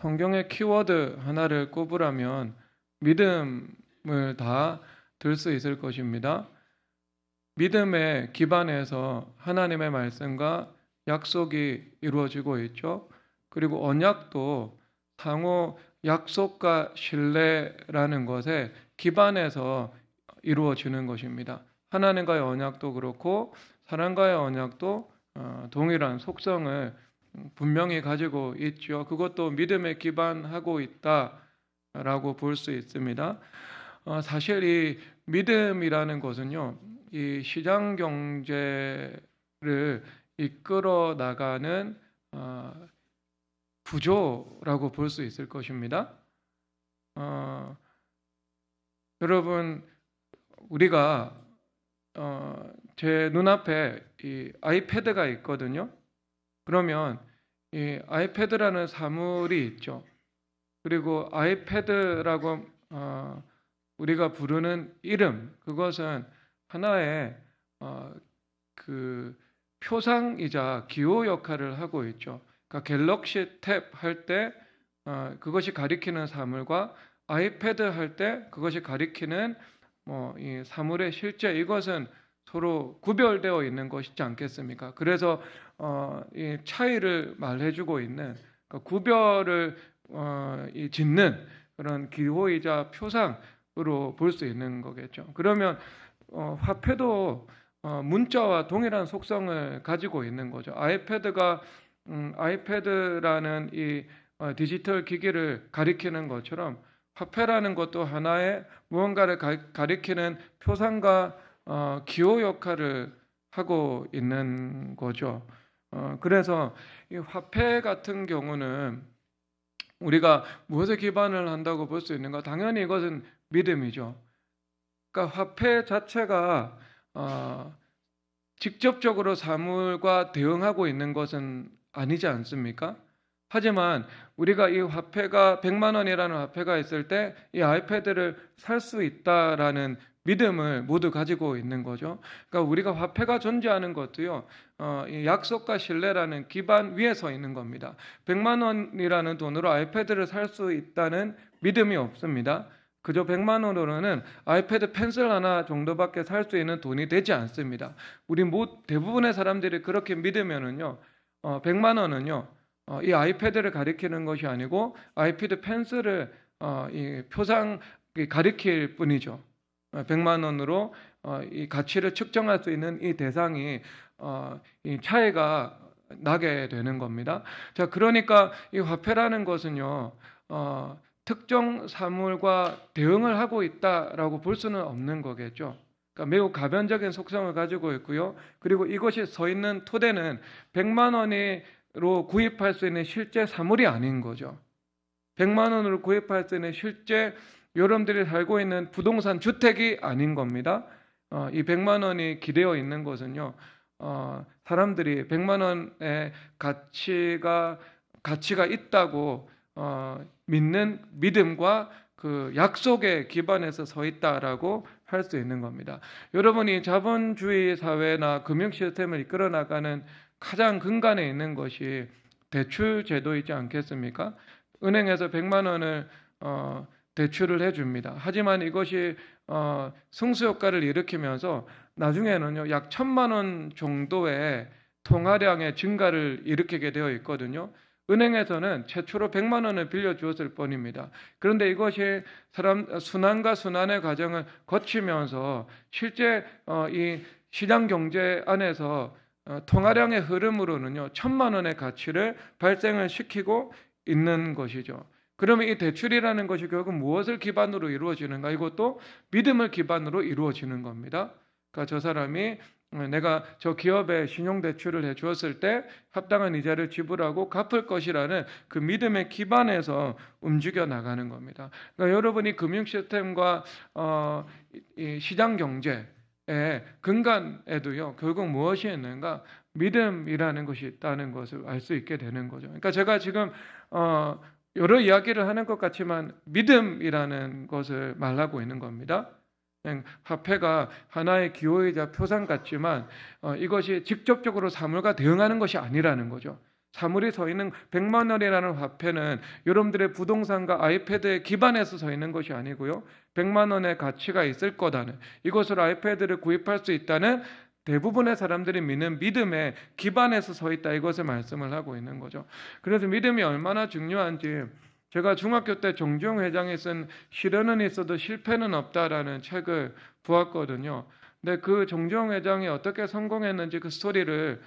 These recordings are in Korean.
성경의 키워드 하나를 꼽으라면 믿음을 다 들 수 있을 것입니다. 믿음의 기반에서 하나님의 말씀과 약속이 이루어지고 있죠. 그리고 언약도 상호 약속과 신뢰라는 것에 기반해서 이루어지는 것입니다. 하나님과의 언약도 그렇고 사람과의 언약도 동일한 속성을 분명히 가지고 있죠. 그것도 믿음에 기반하고 있다라고 볼 수 있습니다. 사실 이 믿음이라는 것은요, 이 시장 경제를 이끌어 나가는 구조라고 볼 수 있을 것입니다. 여러분, 우리가 제 눈앞에 이 아이패드가 있거든요. 그러면 이 아이패드라는 사물이 있죠. 그리고 아이패드라고 우리가 부르는 이름, 그것은 하나의 그 표상이자 기호 역할을 하고 있죠. 그러니까 갤럭시 탭 할 때 그것이 가리키는 사물과 아이패드 할 때 그것이 가리키는 이 사물의 실제, 이것은 서로 구별되어 있는 것이지 않겠습니까? 그래서 이 차이를 말해주고 있는, 그러니까 구별을 짓는 그런 기호이자 표상으로 볼 수 있는 거겠죠. 그러면 화폐도 문자와 동일한 속성을 가지고 있는 거죠. 아이패드라는 이 디지털 기기를 가리키는 것처럼 화폐라는 것도 하나의 무언가를 가리키는 표상과 기호 역할을 하고 있는 거죠. 그래서 이 화폐 같은 경우는 우리가 무엇에 기반을 한다고 볼 수 있는가? 당연히 이것은 믿음이죠. 그러니까 화폐 자체가 직접적으로 사물과 대응하고 있는 것은 아니지 않습니까? 하지만 우리가 이 화폐가 100만 원이라는 화폐가 있을 때 이 아이패드를 살 수 있다라는 믿음을 모두 가지고 있는 거죠. 그러니까 우리가 화폐가 존재하는 것도요, 이 약속과 신뢰라는 기반 위에 서 있는 겁니다. 100만 원이라는 돈으로 아이패드를 살 수 있다는 믿음이 없습니다. 그저 100만 원으로는 아이패드 펜슬 하나 정도밖에 살 수 있는 돈이 되지 않습니다. 우리 대부분의 사람들이 그렇게 믿으면은요, 100만 원은요, 이 아이패드를 가리키는 것이 아니고 아이패드 펜슬을 이 표상 가리킬 뿐이죠. 100만 원으로 이 가치를 측정할 수 있는 이 대상이 이 차이가 나게 되는 겁니다. 자, 그러니까 이 화폐라는 것은요, 특정 사물과 대응을 하고 있다라고 볼 수는 없는 거겠죠. 그러니까 매우 가변적인 속성을 가지고 있고요. 그리고 이것이 서 있는 토대는 100만 원으로 구입할 수 있는 실제 사물이 아닌 거죠. 100만 원으로 구입할 수 있는 실제 여러분들이 살고 있는 부동산 주택이 아닌 겁니다. 이 100만 원이 기대어 있는 것은요, 사람들이 100만 원의 가치가 있다고 믿는 믿음과 그 약속에 기반해서 서 있다라고 할 수 있는 겁니다. 여러분이 자본주의 사회나 금융 시스템을 이끌어 나가는 가장 근간에 있는 것이 대출 제도이지 않겠습니까? 은행에서 100만 원을 대출을 해줍니다. 하지만 이것이 승수효과를 일으키면서 나중에는요, 약 1,000만 원 정도의 통화량의 증가를 일으키게 되어 있거든요. 은행에서는 최초로 100만 원을 빌려주었을 뿐입니다. 그런데 이것이 순환과 순환의 과정을 거치면서 실제 이 시장 경제 안에서 통화량의 흐름으로는요, 1,000만 원의 가치를 발생을 시키고 있는 것이죠. 그러면 이 대출이라는 것이 결국 무엇을 기반으로 이루어지는가? 이것도 믿음을 기반으로 이루어지는 겁니다. 그러니까 저 사람이 내가 저 기업에 신용대출을 해주었을 때 합당한 이자를 지불하고 갚을 것이라는 그 믿음의 기반에서 움직여 나가는 겁니다. 그러니까 여러분이 금융 시스템과 이 시장 경제의 근간에도요, 결국 무엇이 있는가? 믿음이라는 것이 있다는 것을 알 수 있게 되는 거죠. 그러니까 제가 지금 여러 이야기를 하는 것 같지만 믿음이라는 것을 말하고 있는 겁니다. 화폐가 하나의 기호이자 표상 같지만 이것이 직접적으로 사물과 대응하는 것이 아니라는 거죠. 사물이 서 있는 100만 원이라는 화폐는 여러분들의 부동산과 아이패드에 기반해서 서 있는 것이 아니고요. 100만 원의 가치가 있을 거다는, 이것으로 아이패드를 구입할 수 있다는 대부분의 사람들이 믿는 믿음에 기반해서 서 있다, 이것을 말씀을 하고 있는 거죠. 그래서 믿음이 얼마나 중요한지, 제가 중학교 때 정주영 회장이 쓴 시련은 있어도 실패는 없다라는 책을 보았거든요. 근데 그 정주영 회장이 어떻게 성공했는지 그 스토리를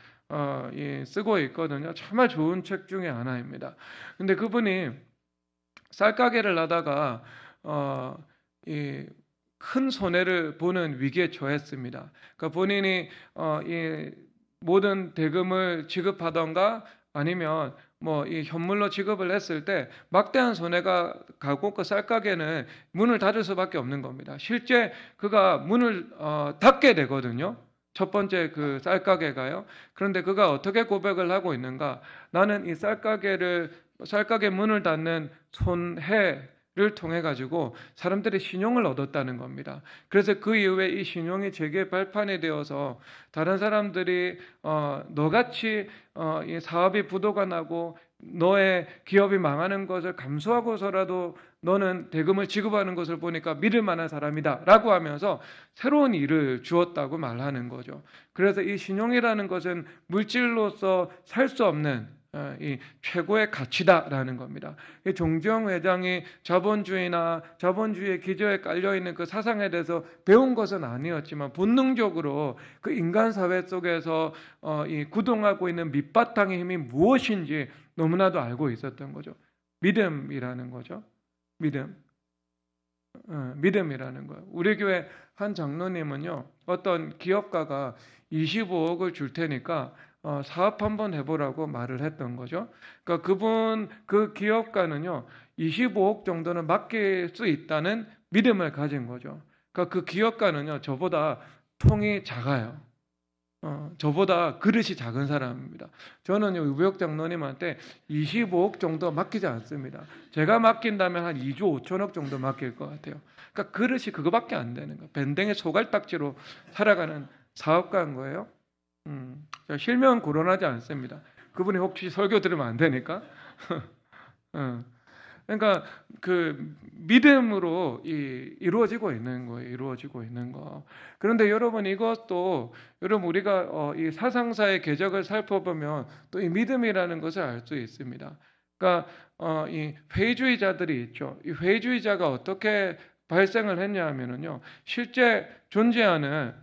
쓰고 있거든요. 정말 좋은 책 중에 하나입니다. 근데 그분이 쌀가게를 하다가 큰 손해를 보는 위기에 처했습니다. 그러니까 본인이 이 모든 대금을 지급하던가 아니면 뭐 이 현물로 지급을 했을 때 막대한 손해가 가고 그 쌀가게는 문을 닫을 수밖에 없는 겁니다. 실제 그가 문을 닫게 되거든요. 첫 번째 그 쌀가게가요. 그런데 그가 어떻게 고백을 하고 있는가? 나는 이 쌀가게 문을 닫는 손해를 통해 가지고 사람들의 신용을 얻었다는 겁니다. 그래서 그 이후에 이 신용이 제게 발판이 되어서 다른 사람들이 너같이 이 사업이 부도가 나고 너의 기업이 망하는 것을 감수하고서라도 너는 대금을 지급하는 것을 보니까 믿을 만한 사람이다 라고 하면서 새로운 일을 주었다고 말하는 거죠. 그래서 이 신용이라는 것은 물질로서 살 수 없는 이 최고의 가치다라는 겁니다. 이 정주영 회장이 자본주의나 자본주의의 기저에 깔려있는 그 사상에 대해서 배운 것은 아니었지만 본능적으로 그 인간 사회 속에서 이 구동하고 있는 밑바탕의 힘이 무엇인지 너무나도 알고 있었던 거죠. 믿음이라는 거죠. 믿음이라는 거예요. 우리 교회 한 장로님은요, 어떤 기업가가 25억을 줄 테니까 사업 한번 해보라고 말을 했던 거죠. 그러니까 그 기업가는요, 25억 정도는 맡길 수 있다는 믿음을 가진 거죠. 그러니까 그 기업가는요, 저보다 통이 작아요. 저보다 그릇이 작은 사람입니다. 저는 우병 장로님한테 25억 정도 맡기지 않습니다. 제가 맡긴다면 한 2조 5천억 정도 맡길 것 같아요. 그러니까 그릇이 그거밖에 안 되는 거예요. 밴댕의 소갈딱지로 살아가는 사업가인 거예요. 실명 거론하지 않습니다. 그분이 혹시 설교 들으면 안 되니까. 그러니까 그 믿음으로 이루어지고 있는 거예요. 이루어지고 있는 거. 그런데 여러분, 이것도 여러분 우리가 이 사상사의 궤적을 살펴보면 또 이 믿음이라는 것을 알 수 있습니다. 그러니까 이 회의주의자들이 있죠. 이 회의주의자가 어떻게 발생을 했냐 하면은요, 실제 존재하는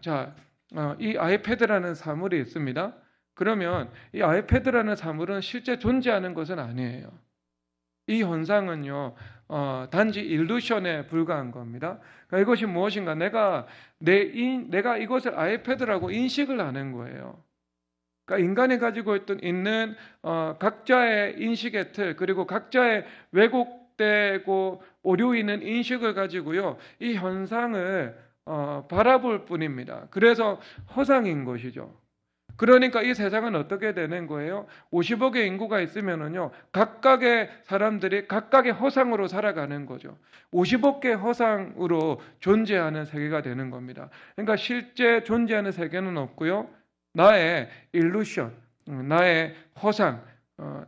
이 아이패드라는 사물이 있습니다. 그러면 이 아이패드라는 사물은 실제 존재하는 것은 아니에요. 이 현상은요, 단지 일루션에 불과한 겁니다. 그러니까 이것이 무엇인가? 내가 이것을 아이패드라고 인식을 하는 거예요. 그러니까 인간이 가지고 있는 각자의 인식의 틀, 그리고 각자의 왜곡되고 오류 있는 인식을 가지고요, 이 현상을 바라볼 뿐입니다. 그래서 허상인 것이죠. 그러니까 이 세상은 어떻게 되는 거예요? 50억의 인구가 있으면은요, 각각의 사람들이 각각의 허상으로 살아가는 거죠. 50억의 허상으로 존재하는 세계가 되는 겁니다. 그러니까 실제 존재하는 세계는 없고요, 나의 일루션, 나의 허상,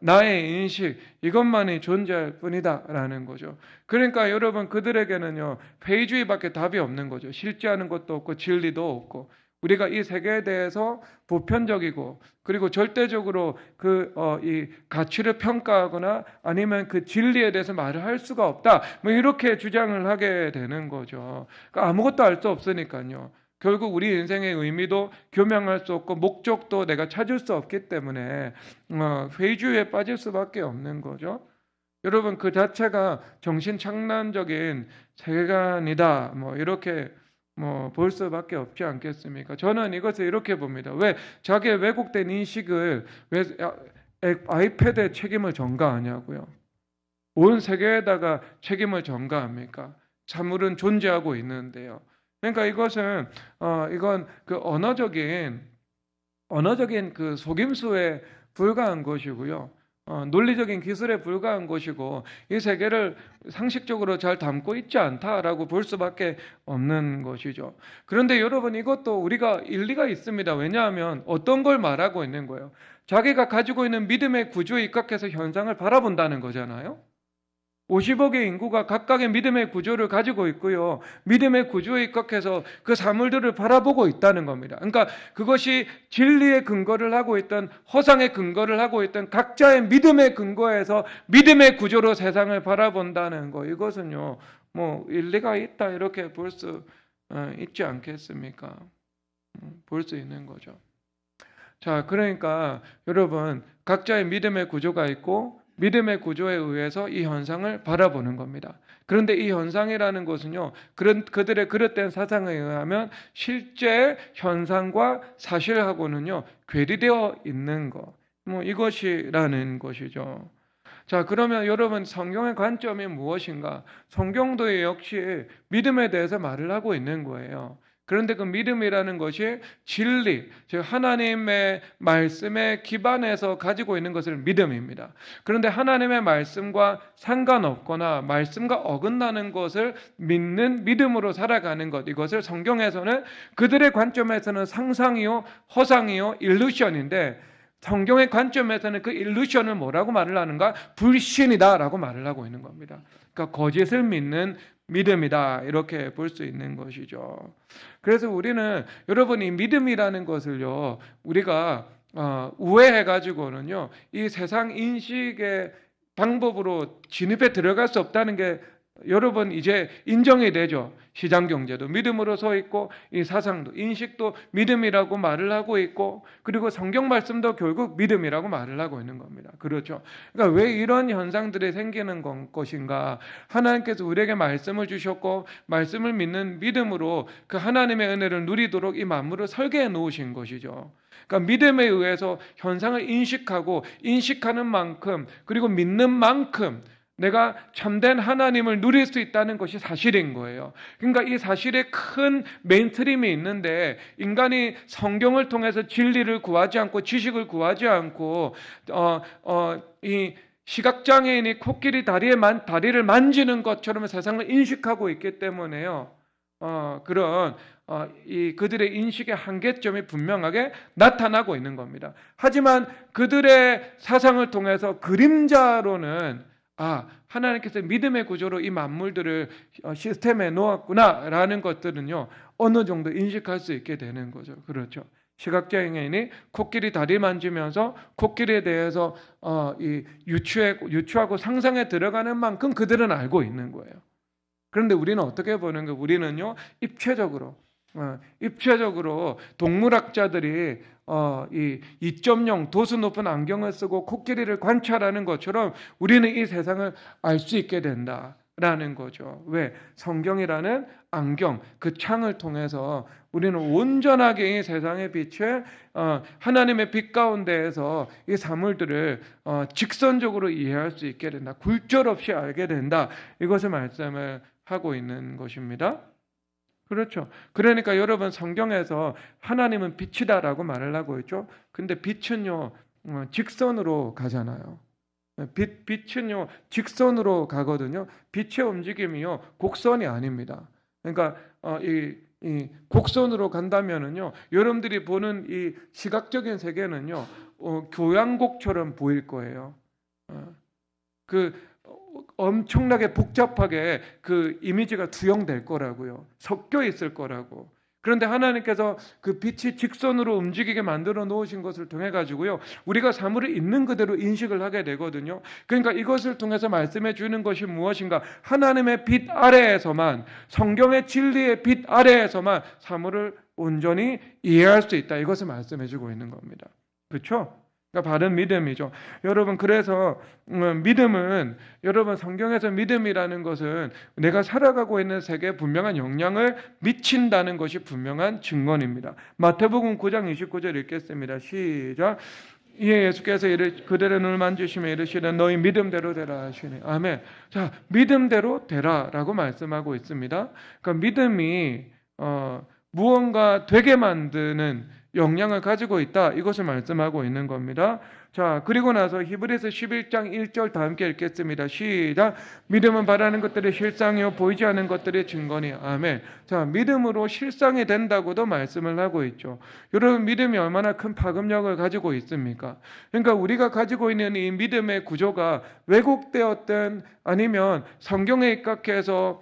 나의 인식, 이것만이 존재할 뿐이다라는 거죠. 그러니까 여러분, 그들에게는요, 회의주의밖에 답이 없는 거죠. 실제하는 것도 없고 진리도 없고, 우리가 이 세계에 대해서 보편적이고 그리고 절대적으로 이 가치를 평가하거나 아니면 그 진리에 대해서 말을 할 수가 없다, 뭐 이렇게 주장을 하게 되는 거죠. 그러니까 아무것도 알 수 없으니까요. 결국 우리 인생의 의미도 교명할 수 없고 목적도 내가 찾을 수 없기 때문에 회의주의에 빠질 수밖에 없는 거죠. 여러분, 그 자체가 정신착란적인 세계관이다, 뭐 이렇게 볼 수밖에 없지 않겠습니까? 저는 이것을 이렇게 봅니다. 왜 자기의 왜곡된 인식을 왜 아이패드에 책임을 전가하냐고요? 온 세계에다가 책임을 전가합니까? 사물은 존재하고 있는데요. 그러니까 이것은 이건 그 언어적인 그 속임수에 불과한 것이고요. 논리적인 기술에 불과한 것이고, 이 세계를 상식적으로 잘 담고 있지 않다라고 볼 수밖에 없는 것이죠. 그런데 여러분, 이것도 우리가 일리가 있습니다. 왜냐하면 어떤 걸 말하고 있는 거예요? 자기가 가지고 있는 믿음의 구조에 입각해서 현상을 바라본다는 거잖아요. 50억의 인구가 각각의 믿음의 구조를 가지고 있고요. 믿음의 구조에 입각해서 그 사물들을 바라보고 있다는 겁니다. 그러니까 그것이 진리의 근거를 하고 있던, 허상의 근거를 하고 있던 각자의 믿음의 근거에서 믿음의 구조로 세상을 바라본다는 거. 이것은요, 뭐 일리가 있다 이렇게 볼 수 있지 않겠습니까? 볼 수 있는 거죠. 자, 그러니까 여러분, 각자의 믿음의 구조가 있고 믿음의 구조에 의해서 이 현상을 바라보는 겁니다. 그런데 이 현상이라는 것은요, 그들의 그릇된 사상에 의하면 실제 현상과 사실하고는요, 괴리되어 있는 것. 뭐 이것이라는 것이죠. 자, 그러면 여러분, 성경의 관점이 무엇인가? 성경도 역시 믿음에 대해서 말을 하고 있는 거예요. 그런데 그 믿음이라는 것이 진리, 즉 하나님의 말씀에 기반해서 가지고 있는 것을 믿음입니다. 그런데 하나님의 말씀과 상관없거나 말씀과 어긋나는 것을 믿는 믿음으로 살아가는 것, 이것을 성경에서는 그들의 관점에서는 상상이요, 허상이요, 일루션인데 성경의 관점에서는 그 일루션을 뭐라고 말을 하는가? 불신이다라고 말을 하고 있는 겁니다. 그러니까 거짓을 믿는 믿음이다 이렇게 볼 수 있는 것이죠. 그래서 우리는 여러분 이 믿음이라는 것을요, 우리가 우회해 가지고는요, 이 세상 인식의 방법으로 진입해 들어갈 수 없다는 게 여러분 이제 인정이 되죠. 시장 경제도 믿음으로 서 있고 이 사상도 인식도 믿음이라고 말을 하고 있고 그리고 성경 말씀도 결국 믿음이라고 말을 하고 있는 겁니다. 그렇죠. 그러니까 왜 이런 현상들이 생기는 것인가? 하나님께서 우리에게 말씀을 주셨고 말씀을 믿는 믿음으로 그 하나님의 은혜를 누리도록 이 만물을 설계해 놓으신 것이죠. 그러니까 믿음에 의해서 현상을 인식하고 인식하는 만큼 그리고 믿는 만큼 내가 참된 하나님을 누릴 수 있다는 것이 사실인 거예요. 그러니까 이 사실에 큰 메인스트림이 있는데 인간이 성경을 통해서 진리를 구하지 않고 지식을 구하지 않고 이 시각장애인이 코끼리 다리를 만지는 것처럼 세상을 인식하고 있기 때문에요. 그런 그들의 인식의 한계점이 분명하게 나타나고 있는 겁니다. 하지만 그들의 사상을 통해서 그림자로는 하나님께서 믿음의 구조로 이 만물들을 시스템에 놓았구나라는 것들은요, 어느 정도 인식할 수 있게 되는 거죠. 그렇죠. 시각장애인이 코끼리 다리 만지면서 코끼리에 대해서 유추하고 상상에 들어가는 만큼 그들은 알고 있는 거예요. 그런데 우리는 어떻게 보는 거예요? 우리는요, 입체적으로 동물학자들이 이 2.0 도수 높은 안경을 쓰고 코끼리를 관찰하는 것처럼 우리는 이 세상을 알 수 있게 된다라는 거죠. 왜? 성경이라는 안경, 그 창을 통해서 우리는 온전하게 이 세상의 빛에 하나님의 빛 가운데에서 이 사물들을 직선적으로 이해할 수 있게 된다. 굴절 없이 알게 된다. 이것을 말씀을 하고 있는 것입니다. 그렇죠. 그러니까 여러분 성경에서 하나님은 빛이다라고 말을 하고 있죠. 근데 빛은요 직선으로 가잖아요. 빛은요 직선으로 가거든요. 빛의 움직임이요 곡선이 아닙니다. 그러니까 이 곡선으로 간다면은요 여러분들이 보는 이 시각적인 세계는요 교향곡처럼 보일 거예요. 엄청나게 복잡하게 그 이미지가 투영될 거라고요. 섞여 있을 거라고. 그런데 하나님께서 그 빛이 직선으로 움직이게 만들어 놓으신 것을 통해 가지고요 우리가 사물을 있는 그대로 인식을 하게 되거든요. 그러니까 이것을 통해서 말씀해 주는 것이 무엇인가? 하나님의 빛 아래에서만, 성경의 진리의 빛 아래에서만 사물을 온전히 이해할 수 있다. 이것을 말씀해 주고 있는 겁니다. 그렇죠? 그러니까 바른 믿음이죠. 여러분 그래서 믿음은 여러분 성경에서 믿음이라는 것은 내가 살아가고 있는 세계에 분명한 영향을 미친다는 것이 분명한 증언입니다. 마태복음 9장 29절 읽겠습니다. 시작. 이에 예수께서 그들의 눈을 만지시며 이르시되 너희 믿음대로 되라 하시니 아멘. 자, 믿음대로 되라라고 말씀하고 있습니다. 그러니까 믿음이 무언가 되게 만드는 영향을 가지고 있다. 이것을 말씀하고 있는 겁니다. 자, 그리고 나서 히브리서 11장 1절 다 함께 읽겠습니다. 시작. 믿음은 바라는 것들의 실상이요 보이지 않는 것들의 증거니. 아멘. 자, 믿음으로 실상이 된다고도 말씀을 하고 있죠. 여러분, 믿음이 얼마나 큰 파급력을 가지고 있습니까? 그러니까 우리가 가지고 있는 이 믿음의 구조가 왜곡되었든 아니면 성경에 입각해서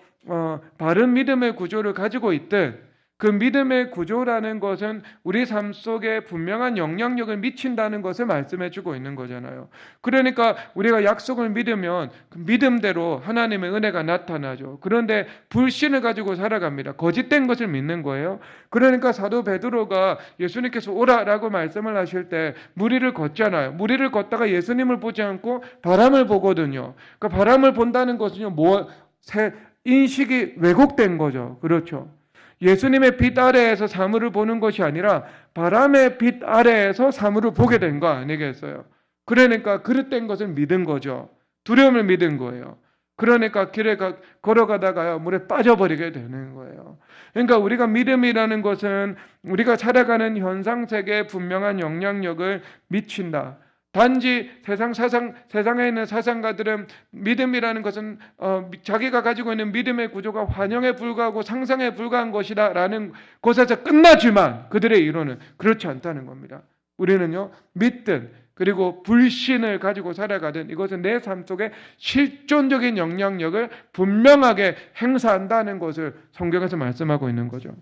바른 믿음의 구조를 가지고 있든, 그 믿음의 구조라는 것은 우리 삶 속에 분명한 영향력을 미친다는 것을 말씀해 주고 있는 거잖아요. 그러니까 우리가 약속을 믿으면 그 믿음대로 하나님의 은혜가 나타나죠. 그런데 불신을 가지고 살아갑니다. 거짓된 것을 믿는 거예요. 그러니까 사도 베드로가 예수님께서 오라라고 말씀을 하실 때 무리를 걷잖아요. 무리를 걷다가 예수님을 보지 않고 바람을 보거든요. 그러니까 바람을 본다는 것은요, 인식이 왜곡된 거죠. 그렇죠. 예수님의 빛 아래에서 사물을 보는 것이 아니라 바람의 빛 아래에서 사물을 보게 된 거 아니겠어요? 그러니까 그릇된 것을 믿은 거죠. 두려움을 믿은 거예요. 그러니까 길에 걸어가다가 물에 빠져버리게 되는 거예요. 그러니까 우리가 믿음이라는 것은 우리가 살아가는 현상 세계에 분명한 영향력을 미친다. 단지 세상에 있는 사상가들은 믿음이라는 것은 자기가 가지고 있는 믿음의 구조가 환영에 불과하고 상상에 불과한 것이다라는 것에서 끝나지만 그들의 이론은 그렇지 않다는 겁니다. 우리는요, 믿든 그리고 불신을 가지고 살아가든 이것은 내 삶 속에 실존적인 영향력을 분명하게 행사한다는 것을 성경에서 말씀하고 있는 거죠.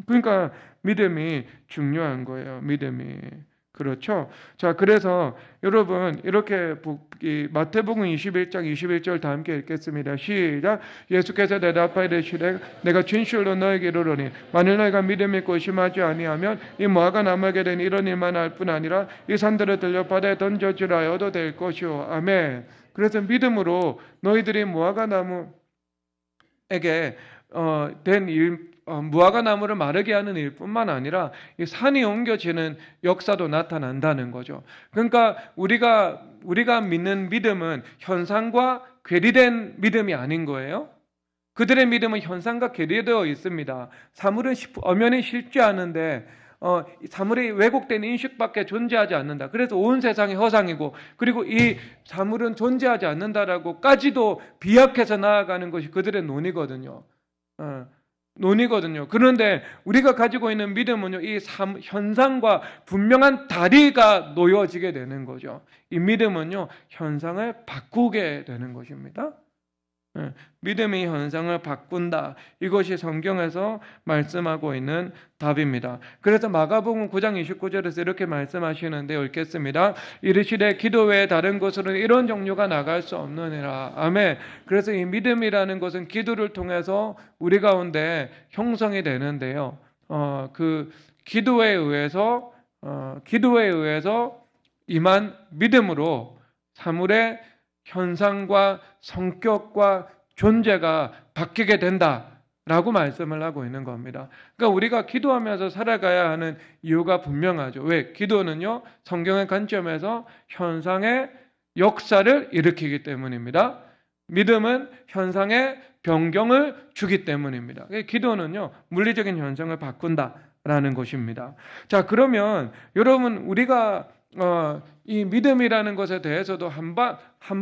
그러니까 믿음이 중요한 거예요. 믿음이. 그렇죠? 자, 그래서 여러분 이렇게 마태복음 21장 21절 다 함께 읽겠습니다. 시작. 예수께서 대답하여 이르시되 내가 진실로 너에게 이르노니 만일 너희가 믿음이 있고 의심하지 아니하면 이 무화과 나무에게 된 이런 일만 할 뿐 아니라 이 산들을 들려 바다에 던져주라 하여도 될 것이오. 아멘. 그래서 믿음으로 너희들이 무화과 나무에게 된 일, 무화과 나무를 마르게 하는 일뿐만 아니라 이 산이 옮겨지는 역사도 나타난다는 거죠. 그러니까 우리가 믿는 믿음은 현상과 괴리된 믿음이 아닌 거예요. 그들의 믿음은 현상과 괴리되어 있습니다. 사물은 엄연히 실지 않은데 사물이 왜곡된 인식밖에 존재하지 않는다. 그래서 온 세상이 허상이고, 그리고 이 사물은 존재하지 않는다라고까지도 비약해서 나아가는 것이 그들의 논이거든요. 그런데 우리가 가지고 있는 믿음은요, 이 현상과 분명한 다리가 놓여지게 되는 거죠. 이 믿음은요, 현상을 바꾸게 되는 것입니다. 믿음이 현상을 바꾼다. 이것이 성경에서 말씀하고 있는 답입니다. 그래서 마가복음 9장 29절에서 이렇게 말씀하시는데 읽겠습니다. 이르시되 기도 외에 다른 것으로는 이런 종류가 나갈 수 없느니라. 아멘. 그래서 이 믿음이라는 것은 기도를 통해서 우리 가운데 형성이 되는데요. 그 기도에 의해서 임한 믿음으로 사물의 현상과 성격과 존재가 바뀌게 된다라고 말씀을 하고 있는 겁니다. 그러니까 우리가 기도하면서 살아가야 하는 이유가 분명하죠. 왜? 기도는요, 성경의 관점에서 현상의 역사를 일으키기 때문입니다. 믿음은 현상의 변경을 주기 때문입니다. 기도는요, 물리적인 현상을 바꾼다라는 것입니다. 자, 그러면 여러분, 우리가 이 믿음이라는 것에 대해서도 한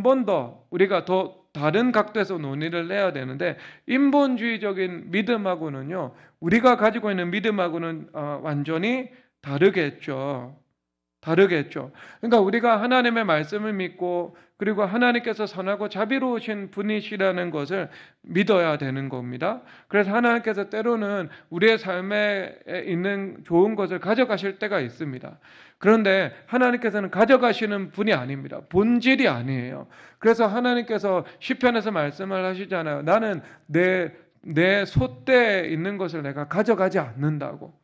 번 더 우리가 더 다른 각도에서 논의를 해야 되는데, 인본주의적인 믿음하고는요, 우리가 가지고 있는 믿음하고는 완전히 다르겠죠. 그러니까 우리가 하나님의 말씀을 믿고, 그리고 하나님께서 선하고 자비로우신 분이시라는 것을 믿어야 되는 겁니다. 그래서 하나님께서 때로는 우리의 삶에 있는 좋은 것을 가져가실 때가 있습니다. 그런데 하나님께서는 가져가시는 분이 아닙니다. 본질이 아니에요. 그래서 하나님께서 시편에서 말씀을 하시잖아요. 나는 내 솥대에 있는 것을 내가 가져가지 않는다고.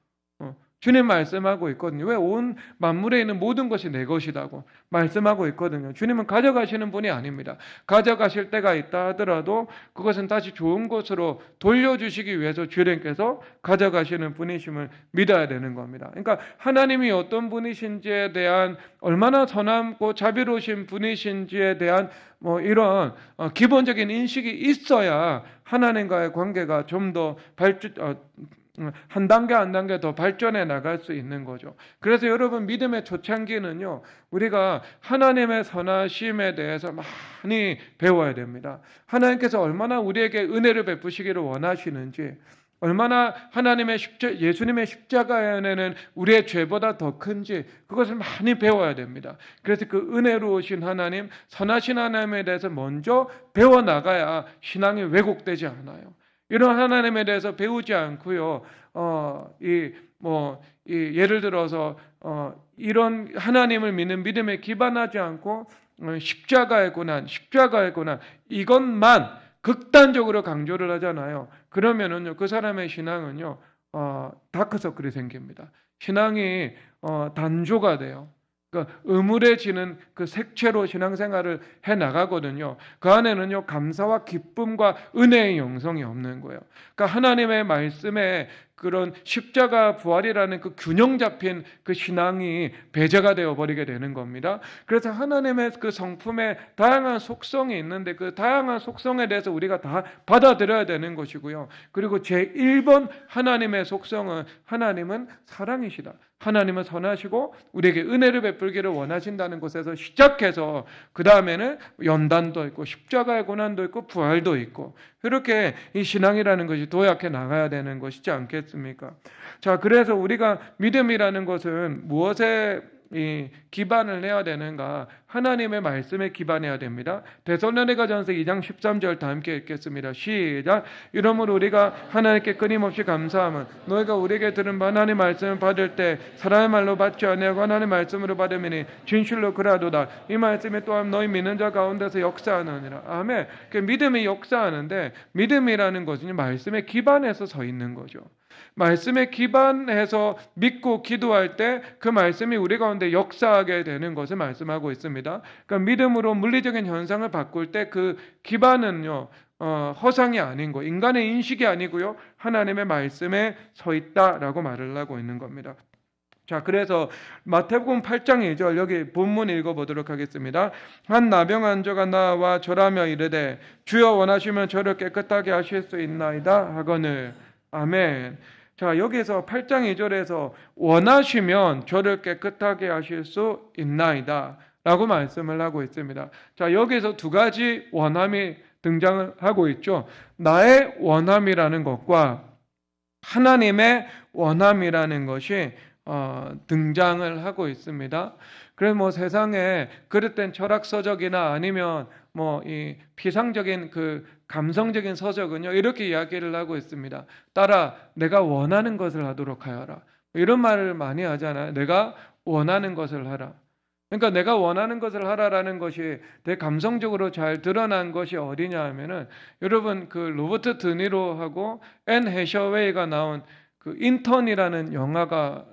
주님 말씀하고 있거든요. 왜? 온 만물에 있는 모든 것이 내 것이라고 말씀하고 있거든요. 주님은 가져가시는 분이 아닙니다. 가져가실 때가 있다 하더라도 그것은 다시 좋은 것으로 돌려주시기 위해서 주님께서 가져가시는 분이심을 믿어야 되는 겁니다. 그러니까 하나님이 어떤 분이신지에 대한, 얼마나 선하고 자비로우신 분이신지에 대한 이런 기본적인 인식이 있어야 하나님과의 관계가 좀 더 한 단계 한 단계 더 발전해 나갈 수 있는 거죠. 그래서 여러분 믿음의 초창기는요, 우리가 하나님의 선하심에 대해서 많이 배워야 됩니다. 하나님께서 얼마나 우리에게 은혜를 베푸시기를 원하시는지, 얼마나 예수님의 십자가의 은혜는 우리의 죄보다 더 큰지 그것을 많이 배워야 됩니다. 그래서 그 은혜로우신 하나님, 선하신 하나님에 대해서 먼저 배워나가야 신앙이 왜곡되지 않아요. 이런 하나님에 대해서 배우지 않고요, 예를 들어서 이런 하나님을 믿는 믿음에 기반하지 않고 십자가의 고난 이것만 극단적으로 강조를 하잖아요. 그러면은요, 그 사람의 신앙은요, 다크서클이 생깁니다. 신앙이 단조가 돼요. 그러니까 음울해지는 그 색채로 신앙생활을 해 나가거든요. 그 안에는요, 감사와 기쁨과 은혜의 영성이 없는 거예요. 그러니까 하나님의 말씀에 그런 십자가 부활이라는 그 균형 잡힌 그 신앙이 배제가 되어 버리게 되는 겁니다. 그래서 하나님의 그 성품에 다양한 속성이 있는데 그 다양한 속성에 대해서 우리가 다 받아들여야 되는 것이고요. 그리고 제1번 하나님의 속성은 하나님은 사랑이시다. 하나님은 선하시고 우리에게 은혜를 베풀기를 원하신다는 것에서 시작해서 그 다음에는 연단도 있고 십자가의 고난도 있고 부활도 있고, 이렇게 이 신앙이라는 것이 도약해 나가야 되는 것이지 않겠습니까? 자, 그래서 우리가 믿음이라는 것은 무엇에 기반을 해야 되는가? 하나님의 말씀에 기반해야 됩니다. 데살로니가전서 2장 13절 다 함께 읽겠습니다. 시작. 이러므로 우리가 하나님께 끊임없이 감사함은 너희가 우리에게 들은 하나님의 말씀을 받을 때 사람의 말로 받지 아니하고 하나님의 말씀으로 받음이니 진실로 그라도다. 이 말씀이 또한 너희 믿는 자 가운데서 역사하느니라. 아멘. 믿음이 역사하는데, 믿음이라는 것은 말씀에 기반해서 서 있는 거죠. 말씀에 기반해서 믿고 기도할 때 그 말씀이 우리 가운데 역사하게 되는 것을 말씀하고 있습니다. 그러니까 믿음으로 물리적인 현상을 바꿀 때 그 기반은요, 허상이 아닌 거, 인간의 인식이 아니고요, 하나님의 말씀에 서 있다라고 말을 하고 있는 겁니다. 자, 그래서 마태복음 8장 2절 여기 본문 읽어보도록 하겠습니다. 한 나병 환자가 나와 절하며 이르되 주여 원하시면 저를 깨끗하게 하실 수 있나이다 하거늘. 아멘. 자, 여기서 8장 2절에서 원하시면 저를 깨끗하게 하실 수 있나이다 라고 말씀을 하고 있습니다. 자, 여기서 두 가지 원함이 등장을 하고 있죠. 나의 원함이라는 것과 하나님의 원함이라는 것이 등장을 하고 있습니다. 그래서 세상에 그릇된 철학 서적이나 아니면 이 피상적인 그 감성적인 서적은요, 이렇게 이야기를 하고 있습니다. 따라 내가 원하는 것을 하도록 하여라. 이런 말을 많이 하잖아요. 내가 원하는 것을 하라. 그러니까 내가 원하는 것을 하라라는 것이 되게 감성적으로 잘 드러난 것이 어디냐 하면은, 여러분 그 로버트 드니로하고 앤 해셔웨이가 나온 그 인턴이라는 영화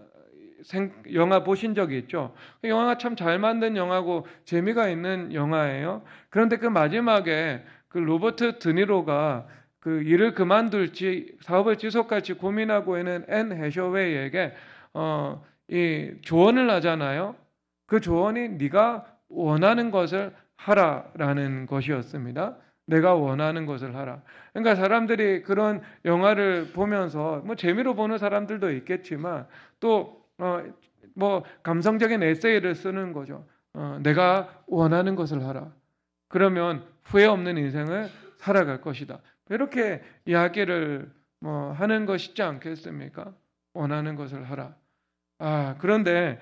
보신 적이 있죠? 그 영화가 참 잘 만든 영화고 재미가 있는 영화예요. 그런데 그 마지막에 그 로버트 드니로가 그 일을 그만둘지 사업을 지속할지 고민하고 있는 앤 해셔웨이에게 이 조언을 하잖아요. 그 조언이 네가 원하는 것을 하라라는 것이었습니다. 내가 원하는 것을 하라. 그러니까 사람들이 그런 영화를 보면서 재미로 보는 사람들도 있겠지만 또 감성적인 에세이를 쓰는 거죠. 내가 원하는 것을 하라. 그러면 후회 없는 인생을 살아갈 것이다. 이렇게 이야기를 하는 것이지 않겠습니까? 원하는 것을 하라. 그런데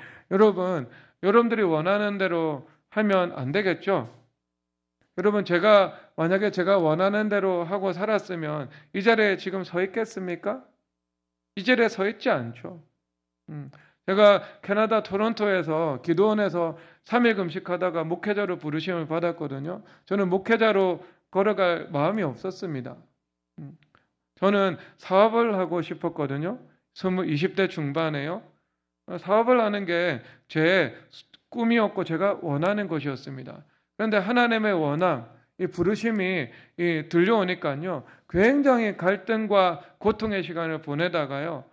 여러분들이 원하는 대로 하면 안 되겠죠? 여러분, 만약에 제가 원하는 대로 하고 살았으면 이 자리에 지금 서 있겠습니까? 이 자리에 서 있지 않죠. 제가 캐나다 토론토에서 기도원에서 3일 금식하다가 목회자로 부르심을 받았거든요. 저는 목회자로 걸어갈 마음이 없었습니다. 저는 사업을 하고 싶었거든요. 20대 중반에요. 사업을 하는 게 제 꿈이었고 제가 원하는 것이었습니다. 그런데 하나님의 원함, 이 부르심이 들려오니까요, 굉장히 갈등과 고통의 시간을 보내다가요,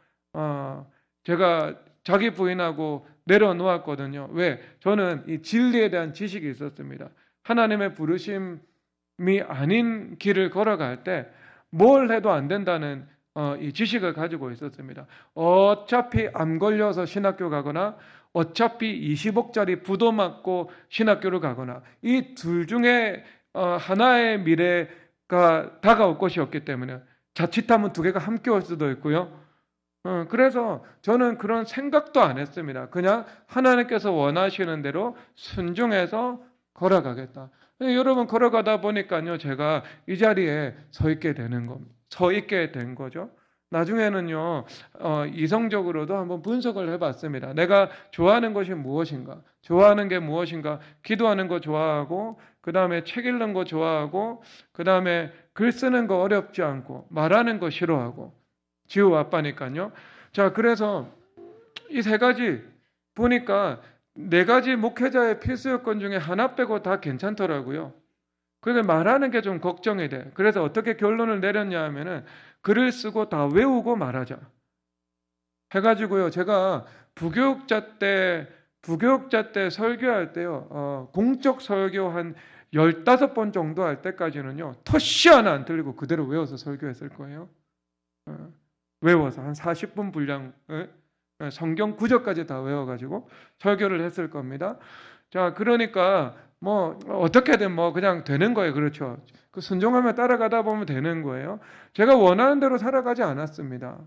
제가 자기 부인하고 내려놓았거든요. 왜? 저는 이 진리에 대한 지식이 있었습니다. 하나님의 부르심이 아닌 길을 걸어갈 때 뭘 해도 안 된다는 이 지식을 가지고 있었습니다. 어차피 암 걸려서 신학교 가거나 어차피 20억짜리 부도 맞고 신학교를 가거나 이 둘 중에 하나의 미래가 다가올 것이었기 때문에 자칫하면 두 개가 함께 올 수도 있고요. 그래서 저는 그런 생각도 안 했습니다. 그냥 하나님께서 원하시는 대로 순종해서 걸어가겠다. 여러분 걸어가다 보니까요, 제가 이 자리에 서 있게 되는 겁니다. 서 있게 된 거죠. 나중에는요, 이성적으로도 한번 분석을 해봤습니다. 내가 좋아하는 것이 무엇인가? 좋아하는 게 무엇인가? 기도하는 거 좋아하고, 그 다음에 책 읽는 거 좋아하고, 그 다음에 글 쓰는 거 어렵지 않고, 말하는 거 싫어하고, 지우 아빠니까요. 자, 그래서 이 세 가지 보니까 네 가지 목회자의 필수 요건 중에 하나 빼고 다 괜찮더라고요. 그러니까 말하는 게 좀 걱정이 돼. 그래서 어떻게 결론을 내렸냐 하면은 글을 쓰고 다 외우고 말하자 해가지고요. 제가 부교육자 때 설교할 때요. 공적 설교 한 15번 정도 할 때까지는요. 터시 하나 안 틀리고 그대로 외워서 설교했을 거예요. 외워서 한 40분 분량 성경 구절까지 다 외워가지고 설교를 했을 겁니다. 자, 그러니까 뭐 어떻게든 뭐 그냥 되는 거예요. 그렇죠. 그 순종하며 따라가다 보면 되는 거예요. 제가 원하는 대로 살아가지 않았습니다.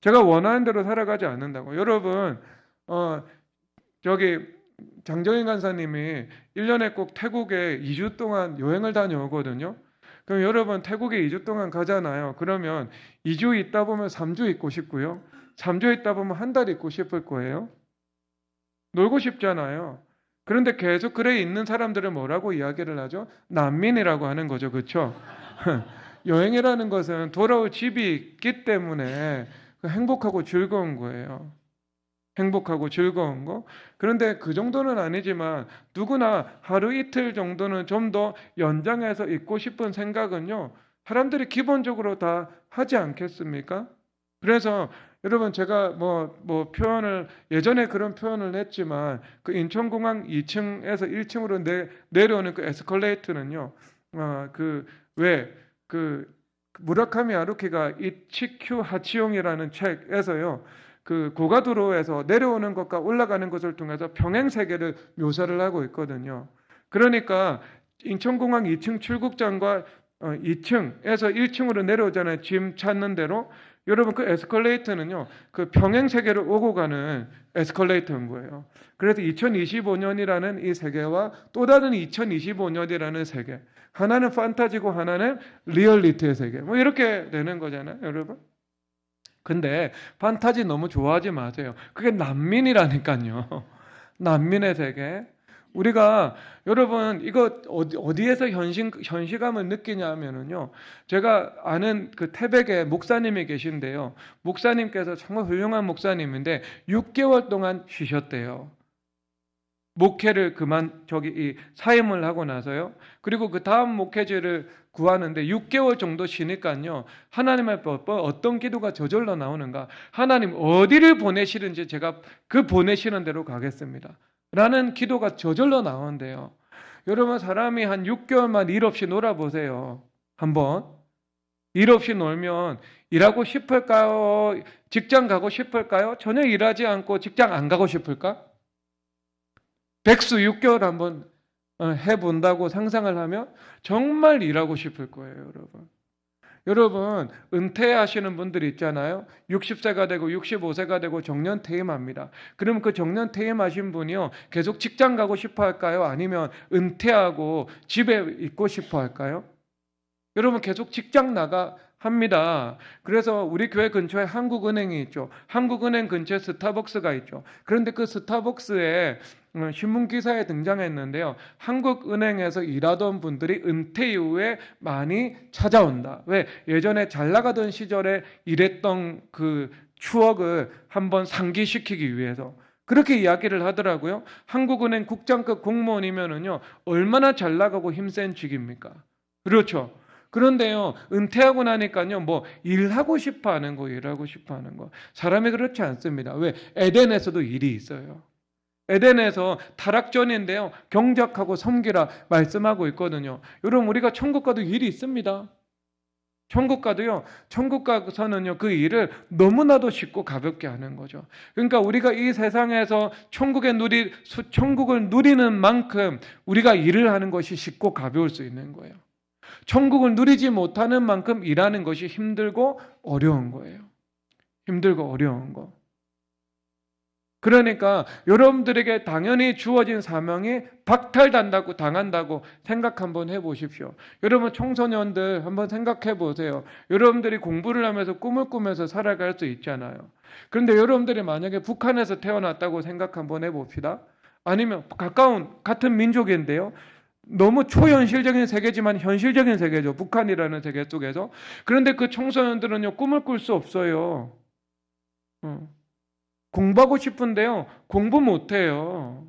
제가 원하는 대로 살아가지 않는다고. 여러분, 저기 장정인 간사님이 1년에 꼭 태국에 2주 동안 여행을 다녀오거든요. 그럼 여러분 태국에 2주 동안 가잖아요. 그러면 2주 있다 보면 3주 있고 싶고요. 3주 있다 보면 한 달 있고 싶을 거예요. 놀고 싶잖아요. 그런데 계속 그래 있는 사람들은 뭐라고 이야기를 하죠? 난민이라고 하는 거죠. 그렇죠? 여행이라는 것은 돌아올 집이 있기 때문에 행복하고 즐거운 거예요. 행복하고 즐거운 거. 그런데 그 정도는 아니지만 누구나 하루 이틀 정도는 좀 더 연장해서 있고 싶은 생각은요. 사람들이 기본적으로 다 하지 않겠습니까? 그래서 여러분 제가 뭐 표현을 예전에 그런 표현을 했지만 그 인천공항 2층에서 1층으로 내려오는 그 에스컬레이터는요. 그 무라카미 하루키가 이치큐 하치용이라는 책에서요. 그 고가도로에서 내려오는 것과 올라가는 것을 통해서 평행 세계를 묘사를 하고 있거든요. 그러니까 인천공항 2층 출국장과 2층에서 1층으로 내려오잖아요. 짐 찾는 대로. 여러분 그 에스컬레이터는요. 그 평행 세계를 오고 가는 에스컬레이터인 거예요. 그래서 2025년이라는 이 세계와 또 다른 2025년이라는 세계. 하나는 판타지고 하나는 리얼리티의 세계. 뭐 이렇게 되는 거잖아요, 여러분. 근데 판타지 너무 좋아하지 마세요. 그게 난민이라니까요. 난민의 세계. 우리가 여러분 이거 어디에서 현시감을 느끼냐 하면은요. 제가 아는 그 태백에 목사님이 계신데요. 목사님께서 정말 훌륭한 목사님인데 6개월 동안 쉬셨대요. 목회를 이 사임을 하고 나서요. 그리고 그 다음 목회지를 구하는데 6개월 정도 쉬니까요. 하나님의 어떤 기도가 저절로 나오는가? 하나님 어디를 보내시는지 제가 그 보내시는 대로 가겠습니다. 라는 기도가 저절로 나오는데요. 여러분 사람이 한 6개월만 일 없이 놀아보세요. 한번. 일 없이 놀면 일하고 싶을까요? 직장 가고 싶을까요? 전혀 일하지 않고 직장 안 가고 싶을까? 백수 6개월 한번 해본다고 상상을 하면 정말 일하고 싶을 거예요, 여러분. 여러분, 은퇴하시는 분들이 있잖아요. 60세가 되고 65세가 되고 정년 퇴임합니다. 그럼 그 정년 퇴임하신 분이요, 계속 직장 가고 싶어 할까요? 아니면 은퇴하고 집에 있고 싶어 할까요? 여러분, 계속 직장 나가 합니다. 그래서 우리 교회 근처에 한국은행이 있죠. 한국은행 근처에 스타벅스가 있죠. 그런데 그 스타벅스에 신문기사에 등장했는데요. 한국은행에서 일하던 분들이 은퇴 이후에 많이 찾아온다. 왜? 예전에 잘 나가던 시절에 일했던 그 추억을 한번 상기시키기 위해서. 그렇게 이야기를 하더라고요. 한국은행 국장급 공무원이면은요, 얼마나 잘 나가고 힘센 직입니까? 그렇죠. 그런데요, 은퇴하고 나니까요, 뭐, 일하고 싶어 하는 거, 일하고 싶어 하는 거. 사람이 그렇지 않습니다. 왜? 에덴에서도 일이 있어요. 에덴에서 타락전인데요, 경작하고 섬기라 말씀하고 있거든요. 여러분, 우리가 천국 가도 일이 있습니다. 천국 가도요, 천국 가서는요, 그 일을 너무나도 쉽고 가볍게 하는 거죠. 그러니까 우리가 이 세상에서 천국을 누리는 만큼 우리가 일을 하는 것이 쉽고 가벼울 수 있는 거예요. 천국을 누리지 못하는 만큼 일하는 것이 힘들고 어려운 거예요. 힘들고 어려운 거. 그러니까 여러분들에게 당연히 주어진 사명이 당한다고 생각 한번 해보십시오. 여러분 청소년들 한번 생각해 보세요. 여러분들이 공부를 하면서 꿈을 꾸면서 살아갈 수 있잖아요. 그런데 여러분들이 만약에 북한에서 태어났다고 생각 한번 해봅시다. 아니면 같은 민족인데요. 너무 초현실적인 세계지만 현실적인 세계죠. 북한이라는 세계 속에서. 그런데 그 청소년들은요, 꿈을 꿀 수 없어요. 공부하고 싶은데요, 공부 못해요.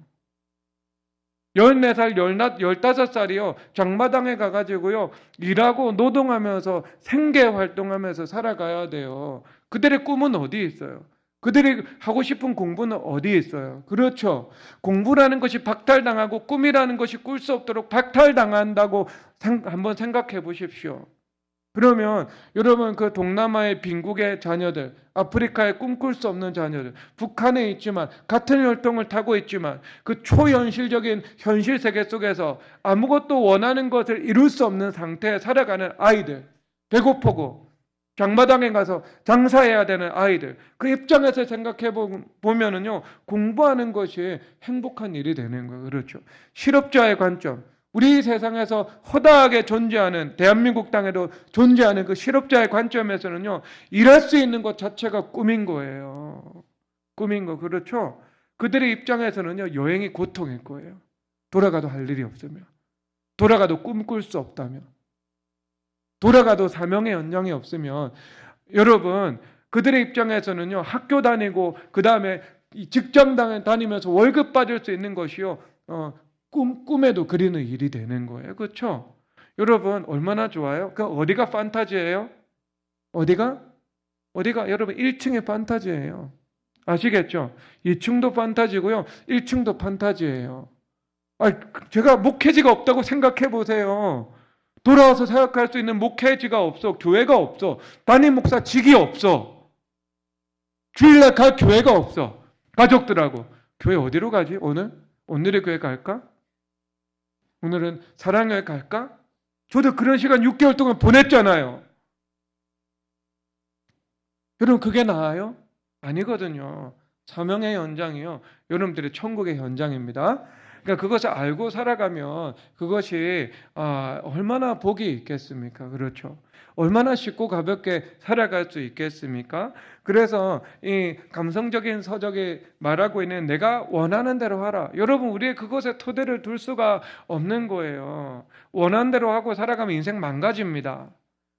14살, 15살이요, 장마당에 가가지고요, 일하고 노동하면서 생계 활동하면서 살아가야 돼요. 그들의 꿈은 어디 있어요? 그들이 하고 싶은 공부는 어디에 있어요? 그렇죠. 공부라는 것이 박탈당하고 꿈이라는 것이 꿀 수 없도록 박탈당한다고 한번 생각해 보십시오. 그러면 여러분 그 동남아의 빈국의 자녀들, 아프리카에 꿈꿀 수 없는 자녀들, 북한에 있지만 같은 혈통을 타고 있지만 그 초현실적인 현실 세계 속에서 아무것도 원하는 것을 이룰 수 없는 상태에 살아가는 아이들, 배고프고 장마당에 가서 장사해야 되는 아이들, 그 입장에서 생각해 보면은요, 공부하는 것이 행복한 일이 되는 거예요. 그렇죠. 실업자의 관점, 우리 세상에서 허다하게 존재하는, 대한민국 땅에도 존재하는 그 실업자의 관점에서는요, 일할 수 있는 것 자체가 꿈인 거예요. 꿈인 거, 그렇죠? 그들의 입장에서는요, 여행이 고통일 거예요. 돌아가도 할 일이 없으면, 돌아가도 꿈꿀 수 없다면, 돌아가도 사명의 연장이 없으면, 여러분, 그들의 입장에서는요, 학교 다니고, 그 다음에 직장 다니면서 월급 받을 수 있는 것이요, 꿈에도 그리는 일이 되는 거예요. 그렇죠? 여러분, 얼마나 좋아요? 그 어디가 판타지예요? 어디가? 여러분, 1층의 판타지예요. 아시겠죠? 2층도 판타지고요, 1층도 판타지예요. 제가 목회지가 없다고 생각해 보세요. 돌아와서 생각할 수 있는 목회지가 없어. 교회가 없어. 담임 목사직이 없어. 주일날 갈 교회가 없어. 가족들하고. 교회 어디로 가지? 오늘의 교회 갈까? 오늘은 사랑교회 갈까? 저도 그런 시간 6개월 동안 보냈잖아요. 여러분, 그게 나아요? 아니거든요. 사명의 현장이요, 여러분들의 천국의 현장입니다. 그러니까 그것을 알고 살아가면 그것이 얼마나 복이 있겠습니까? 그렇죠. 얼마나 쉽고 가볍게 살아갈 수 있겠습니까? 그래서 이 감성적인 서적이 말하고 있는 내가 원하는 대로 하라. 여러분, 우리의 그것에 토대를 둘 수가 없는 거예요. 원하는 대로 하고 살아가면 인생 망가집니다.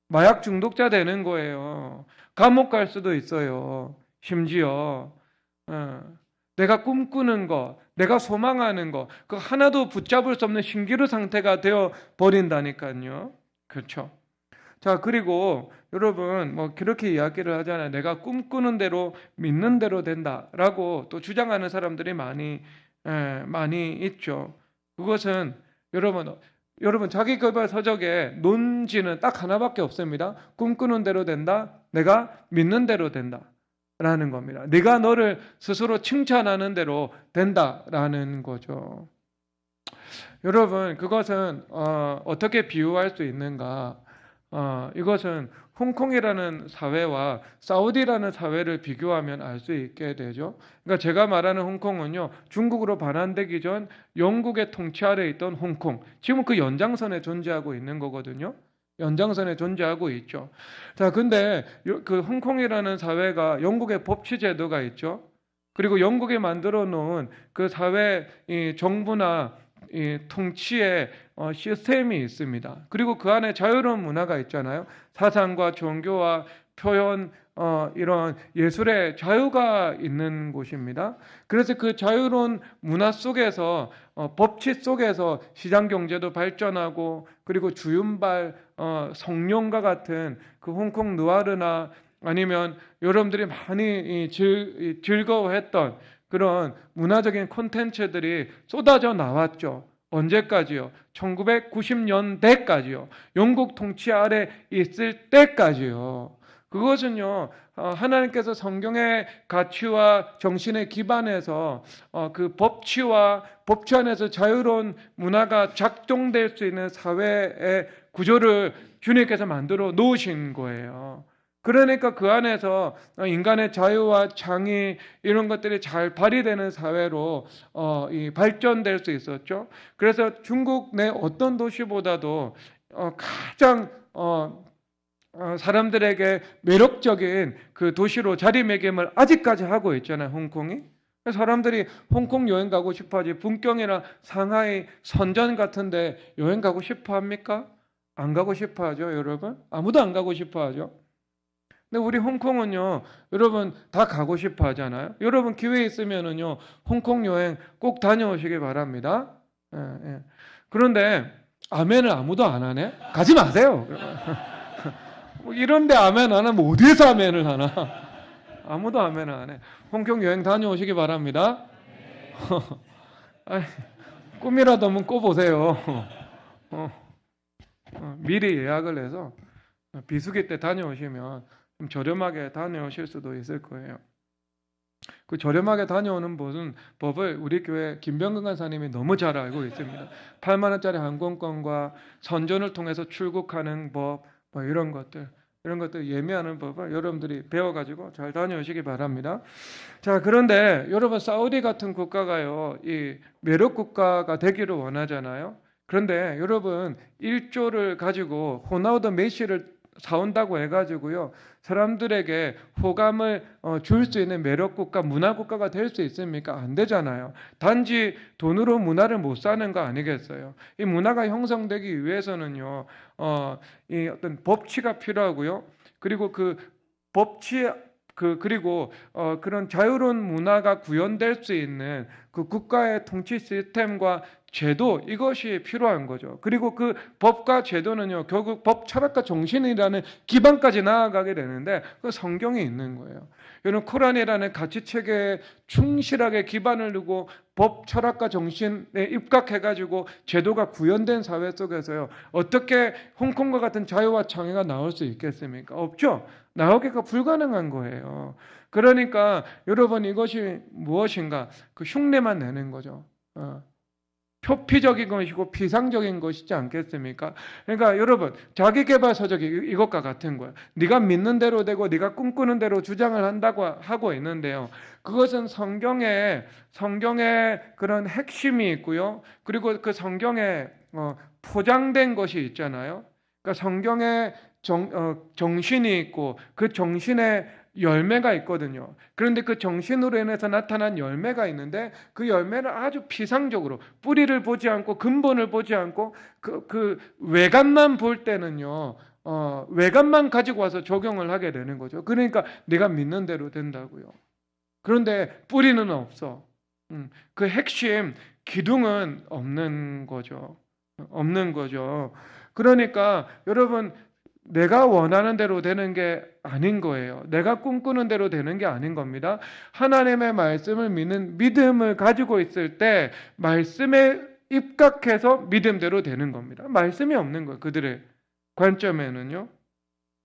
마약 중독자 되는 거예요. 감옥 갈 수도 있어요. 심지어 내가 꿈꾸는 거, 내가 소망하는 거, 그 하나도 붙잡을 수 없는 신기루 상태가 되어 버린다니까요. 그렇죠. 자, 그리고 여러분, 그렇게 이야기를 하잖아요. 내가 꿈꾸는 대로 믿는 대로 된다라고 또 주장하는 사람들이 많이 있죠. 그것은 여러분 자기개발 서적에 논지는 딱 하나밖에 없습니다. 꿈꾸는 대로 된다. 내가 믿는 대로 된다. 라는 겁니다. 네가 너를 스스로 칭찬하는 대로 된다라는 거죠. 여러분, 그것은 어떻게 비유할 수 있는가? 이것은 홍콩이라는 사회와 사우디라는 사회를 비교하면 알 수 있게 되죠. 그러니까 제가 말하는 홍콩은요, 중국으로 반환되기 전 영국의 통치 아래에 있던 홍콩, 지금 그 연장선에 존재하고 있는 거거든요. 연장선에 존재하고 있죠. 자, 근데 그 홍콩이라는 사회가 영국의 법치 제도가 있죠. 그리고 영국이 만들어 놓은 그 사회 정부나 통치의 시스템이 있습니다. 그리고 그 안에 자유로운 문화가 있잖아요. 사상과 종교와 표현, 이런 예술의 자유가 있는 곳입니다. 그래서 그 자유로운 문화 속에서, 법치 속에서 시장 경제도 발전하고, 그리고 주윤발, 성룡과 같은 그 홍콩 느와르나 아니면 여러분들이 많이 즐거워했던 그런 문화적인 콘텐츠들이 쏟아져 나왔죠. 언제까지요? 1990년대까지요. 영국 통치 아래 있을 때까지요. 그것은요, 하나님께서 성경의 가치와 정신에 기반해서 그 법치와 법치 안에서 자유로운 문화가 작동될 수 있는 사회의 구조를 주님께서 만들어 놓으신 거예요. 그러니까 그 안에서 인간의 자유와 창의 이런 것들이 잘 발휘되는 사회로 발전될 수 있었죠. 그래서 중국 내 어떤 도시보다도 가장 사람들에게 매력적인 그 도시로 자리매김을 아직까지 하고 있잖아요, 홍콩이. 사람들이 홍콩 여행 가고 싶어 하지, 북경이나 상하이, 선전 같은데 여행 가고 싶어 합니까? 안 가고 싶어 하죠, 여러분? 아무도 안 가고 싶어 하죠. 근데 우리 홍콩은요, 여러분 다 가고 싶어 하잖아요. 여러분 기회 있으면은요, 홍콩 여행 꼭 다녀오시기 바랍니다. 예, 예. 그런데 아멘을 아무도 안 하네? 가지 마세요. 이런데 아멘 안 하면 어디에서 아멘을 하나? 아무도 아멘을 안 해. 홍콩 여행 다녀오시기 바랍니다. 꿈이라도 한번 꿔보세요. 미리 예약을 해서 비수기 때 다녀오시면 좀 저렴하게 다녀오실 수도 있을 거예요. 그 저렴하게 다녀오는 법을 우리 교회 김병근 간사님이 너무 잘 알고 있습니다. 8만 원짜리 항공권과 선전을 통해서 출국하는 법, 뭐 이런 것들 예매하는 법을 여러분들이 배워가지고 잘 다녀오시기 바랍니다. 자, 그런데 여러분 사우디 같은 국가가요, 이 매력 국가가 되기를 원하잖아요. 그런데 여러분 1조를 가지고 호나우드 메시를 사온다고 해가지고요, 사람들에게 호감을 줄 수 있는 매력 국가, 문화 국가가 될 수 있습니까? 안 되잖아요. 단지 돈으로 문화를 못 사는 거 아니겠어요? 이 문화가 형성되기 위해서는요, 이 어떤 법치가 필요하고요. 그리고 그 법치 그리고 그런 자유로운 문화가 구현될 수 있는 그 국가의 통치 시스템과 제도, 이것이 필요한 거죠. 그리고 그 법과 제도는요, 결국 법 철학과 정신이라는 기반까지 나아가게 되는데 그 성경에 있는 거예요. 여러분 코란이라는 가치 체계에 충실하게 기반을 두고 법 철학과 정신에 입각해가지고 제도가 구현된 사회 속에서요, 어떻게 홍콩과 같은 자유와 창의가 나올 수 있겠습니까? 없죠. 나오기가 불가능한 거예요. 그러니까 여러분 이것이 무엇인가? 그 흉내만 내는 거죠. 표피적인 것이고 피상적인 것이지 않겠습니까? 그러니까 여러분 자기계발서적이 이것과 같은 거예요. 네가 믿는 대로 되고 네가 꿈꾸는 대로 주장을 한다고 하고 있는데요, 그것은 성경에 그런 핵심이 있고요, 그리고 그 성경에 포장된 것이 있잖아요. 그러니까 성경에 정신이 있고 그 정신에 열매가 있거든요. 그런데 그 정신으로 인해서 나타난 열매가 있는데 그 열매를 아주 피상적으로 뿌리를 보지 않고 근본을 보지 않고 그 외관만 볼 때는요, 외관만 가지고 와서 적용을 하게 되는 거죠. 그러니까 내가 믿는 대로 된다고요. 그런데 뿌리는 없어. 그 핵심 기둥은 없는 거죠. 그러니까 여러분 내가 원하는 대로 되는 게 아닌 거예요. 내가 꿈꾸는 대로 되는 게 아닌 겁니다. 하나님의 말씀을 믿는 믿음을 가지고 있을 때 말씀에 입각해서 믿음대로 되는 겁니다. 말씀이 없는 거예요, 그들의 관점에는요.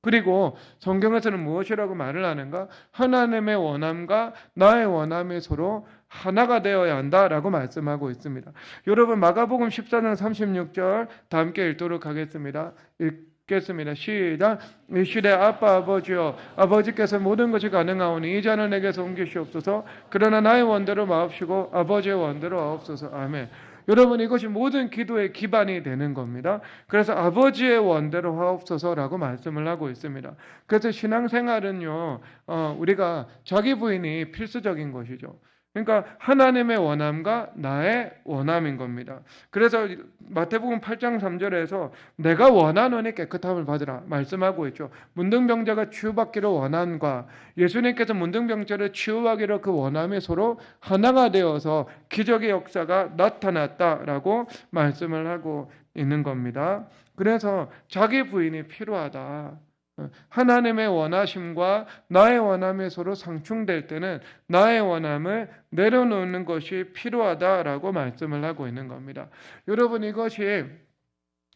그리고 성경에서는 무엇이라고 말을 하는가? 하나님의 원함과 나의 원함이 서로 하나가 되어야 한다라고 말씀하고 있습니다. 여러분 마가복음 14장 36절 다 함께 읽도록 하겠습니다. 읽겠습니다. 시작. 이 시대 아빠 아버지여, 아버지께서 모든 것이 가능하오니 이 잔을 내게서 옮기시옵소서. 그러나 나의 원대로 마옵시고 아버지의 원대로 하옵소서. 아멘. 여러분 이것이 모든 기도의 기반이 되는 겁니다. 그래서 아버지의 원대로 하옵소서라고 말씀을 하고 있습니다. 그래서 신앙생활은요, 우리가 자기 부인이 필수적인 것이죠. 그러니까 하나님의 원함과 나의 원함인 겁니다. 그래서 마태복음 8장 3절에서 내가 원하노니 깨끗함을 받으라 말씀하고 있죠. 문둥병자가 치유받기를 원함과 예수님께서 문둥병자를 치유하기로 그 원함이 서로 하나가 되어서 기적의 역사가 나타났다라고 말씀을 하고 있는 겁니다. 그래서 자기 부인이 필요하다. 하나님의 원하심과 나의 원함이 서로 상충될 때는 나의 원함을 내려놓는 것이 필요하다라고 말씀을 하고 있는 겁니다. 여러분, 이것이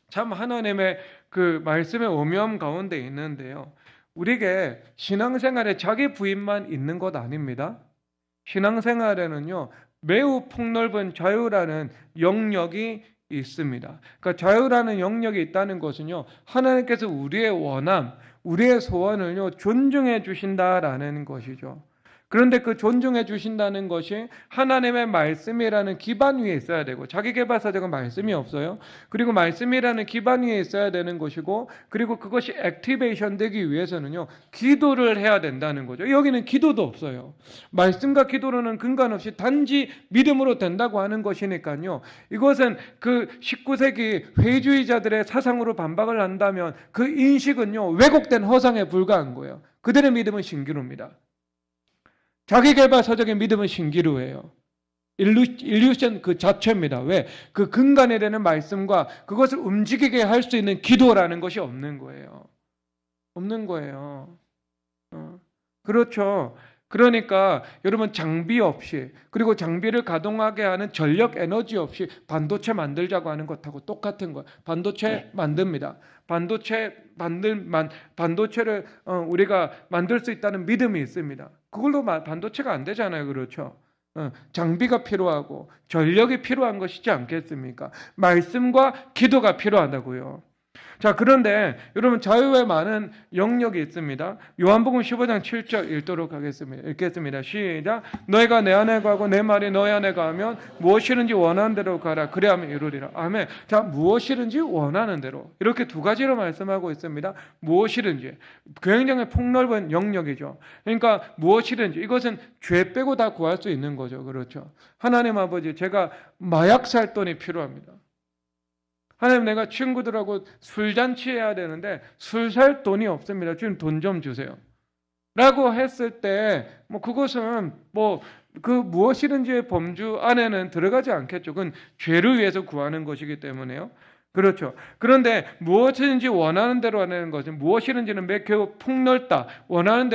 참 하나님의 그 말씀의 오묘함 가운데 있는데요. 우리에게 신앙생활에 자기 부인만 있는 것 아닙니다. 신앙생활에는요, 매우 폭넓은 자유라는 영역이 있습니다. 그러니까 자유라는 영역이 있다는 것은요, 하나님께서 우리의 원함, 우리의 소원을요, 존중해 주신다라는 것이죠. 그런데 그 존중해 주신다는 것이 하나님의 말씀이라는 기반 위에 있어야 되고, 자기계발서적인 말씀이 없어요. 그리고 말씀이라는 기반 위에 있어야 되는 것이고, 그리고 그것이 액티베이션 되기 위해서는요, 기도를 해야 된다는 거죠. 여기는 기도도 없어요. 말씀과 기도로는 근간 없이 단지 믿음으로 된다고 하는 것이니까요. 이것은 그 19세기 회의주의자들의 사상으로 반박을 한다면 그 인식은요, 왜곡된 허상에 불과한 거예요. 그들의 믿음은 신기루입니다. 자기계발서적인 믿음은 신기루예요. 일루션 그 자체입니다. 왜? 그 근간에 되는 말씀과 그것을 움직이게 할 수 있는 기도라는 것이 없는 거예요. 없는 거예요. 그렇죠. 그러니까 여러분, 장비 없이, 그리고 장비를 가동하게 하는 전력 에너지 없이 반도체 만들자고 하는 것하고 똑같은 거예요. 반도체 만듭니다. 반도체를 우리가 만들 수 있다는 믿음이 있습니다. 그걸로 반도체가 안 되잖아요. 그렇죠? 장비가 필요하고 전력이 필요한 것이지 않겠습니까? 말씀과 기도가 필요하다고요. 자, 그런데 여러분, 자유에 많은 영역이 있습니다. 요한복음 15장 7절 읽도록 하겠습니다. 읽겠습니다. 시작. 너희가 내 안에 가고 내 말이 너희 안에 가면 무엇이든지 원하는 대로 가라. 그래야만 이루리라. 아멘. 자, 무엇이든지 원하는 대로, 이렇게 두 가지로 말씀하고 있습니다. 무엇이든지 굉장히 폭넓은 영역이죠. 그러니까 무엇이든지, 이것은 죄 빼고 다 구할 수 있는 거죠. 그렇죠? 하나님 아버지, 제가 마약 살 돈이 필요합니다. 하나님, 내가 친구들하고 술잔치 해야 되는데 술 살 돈이 없습니다. 지금 돈 좀 주세요. 라고 했을 때, 그것은 그 무엇이든지의 범주 안에는 들어가지 않겠죠. 그건 죄를 위해서 구하는 것이기 때문에요. 그렇죠. 그런데 무엇이든지 원하는 대로 하는 것은, 무엇이든지는 매우 폭넓다. 원하는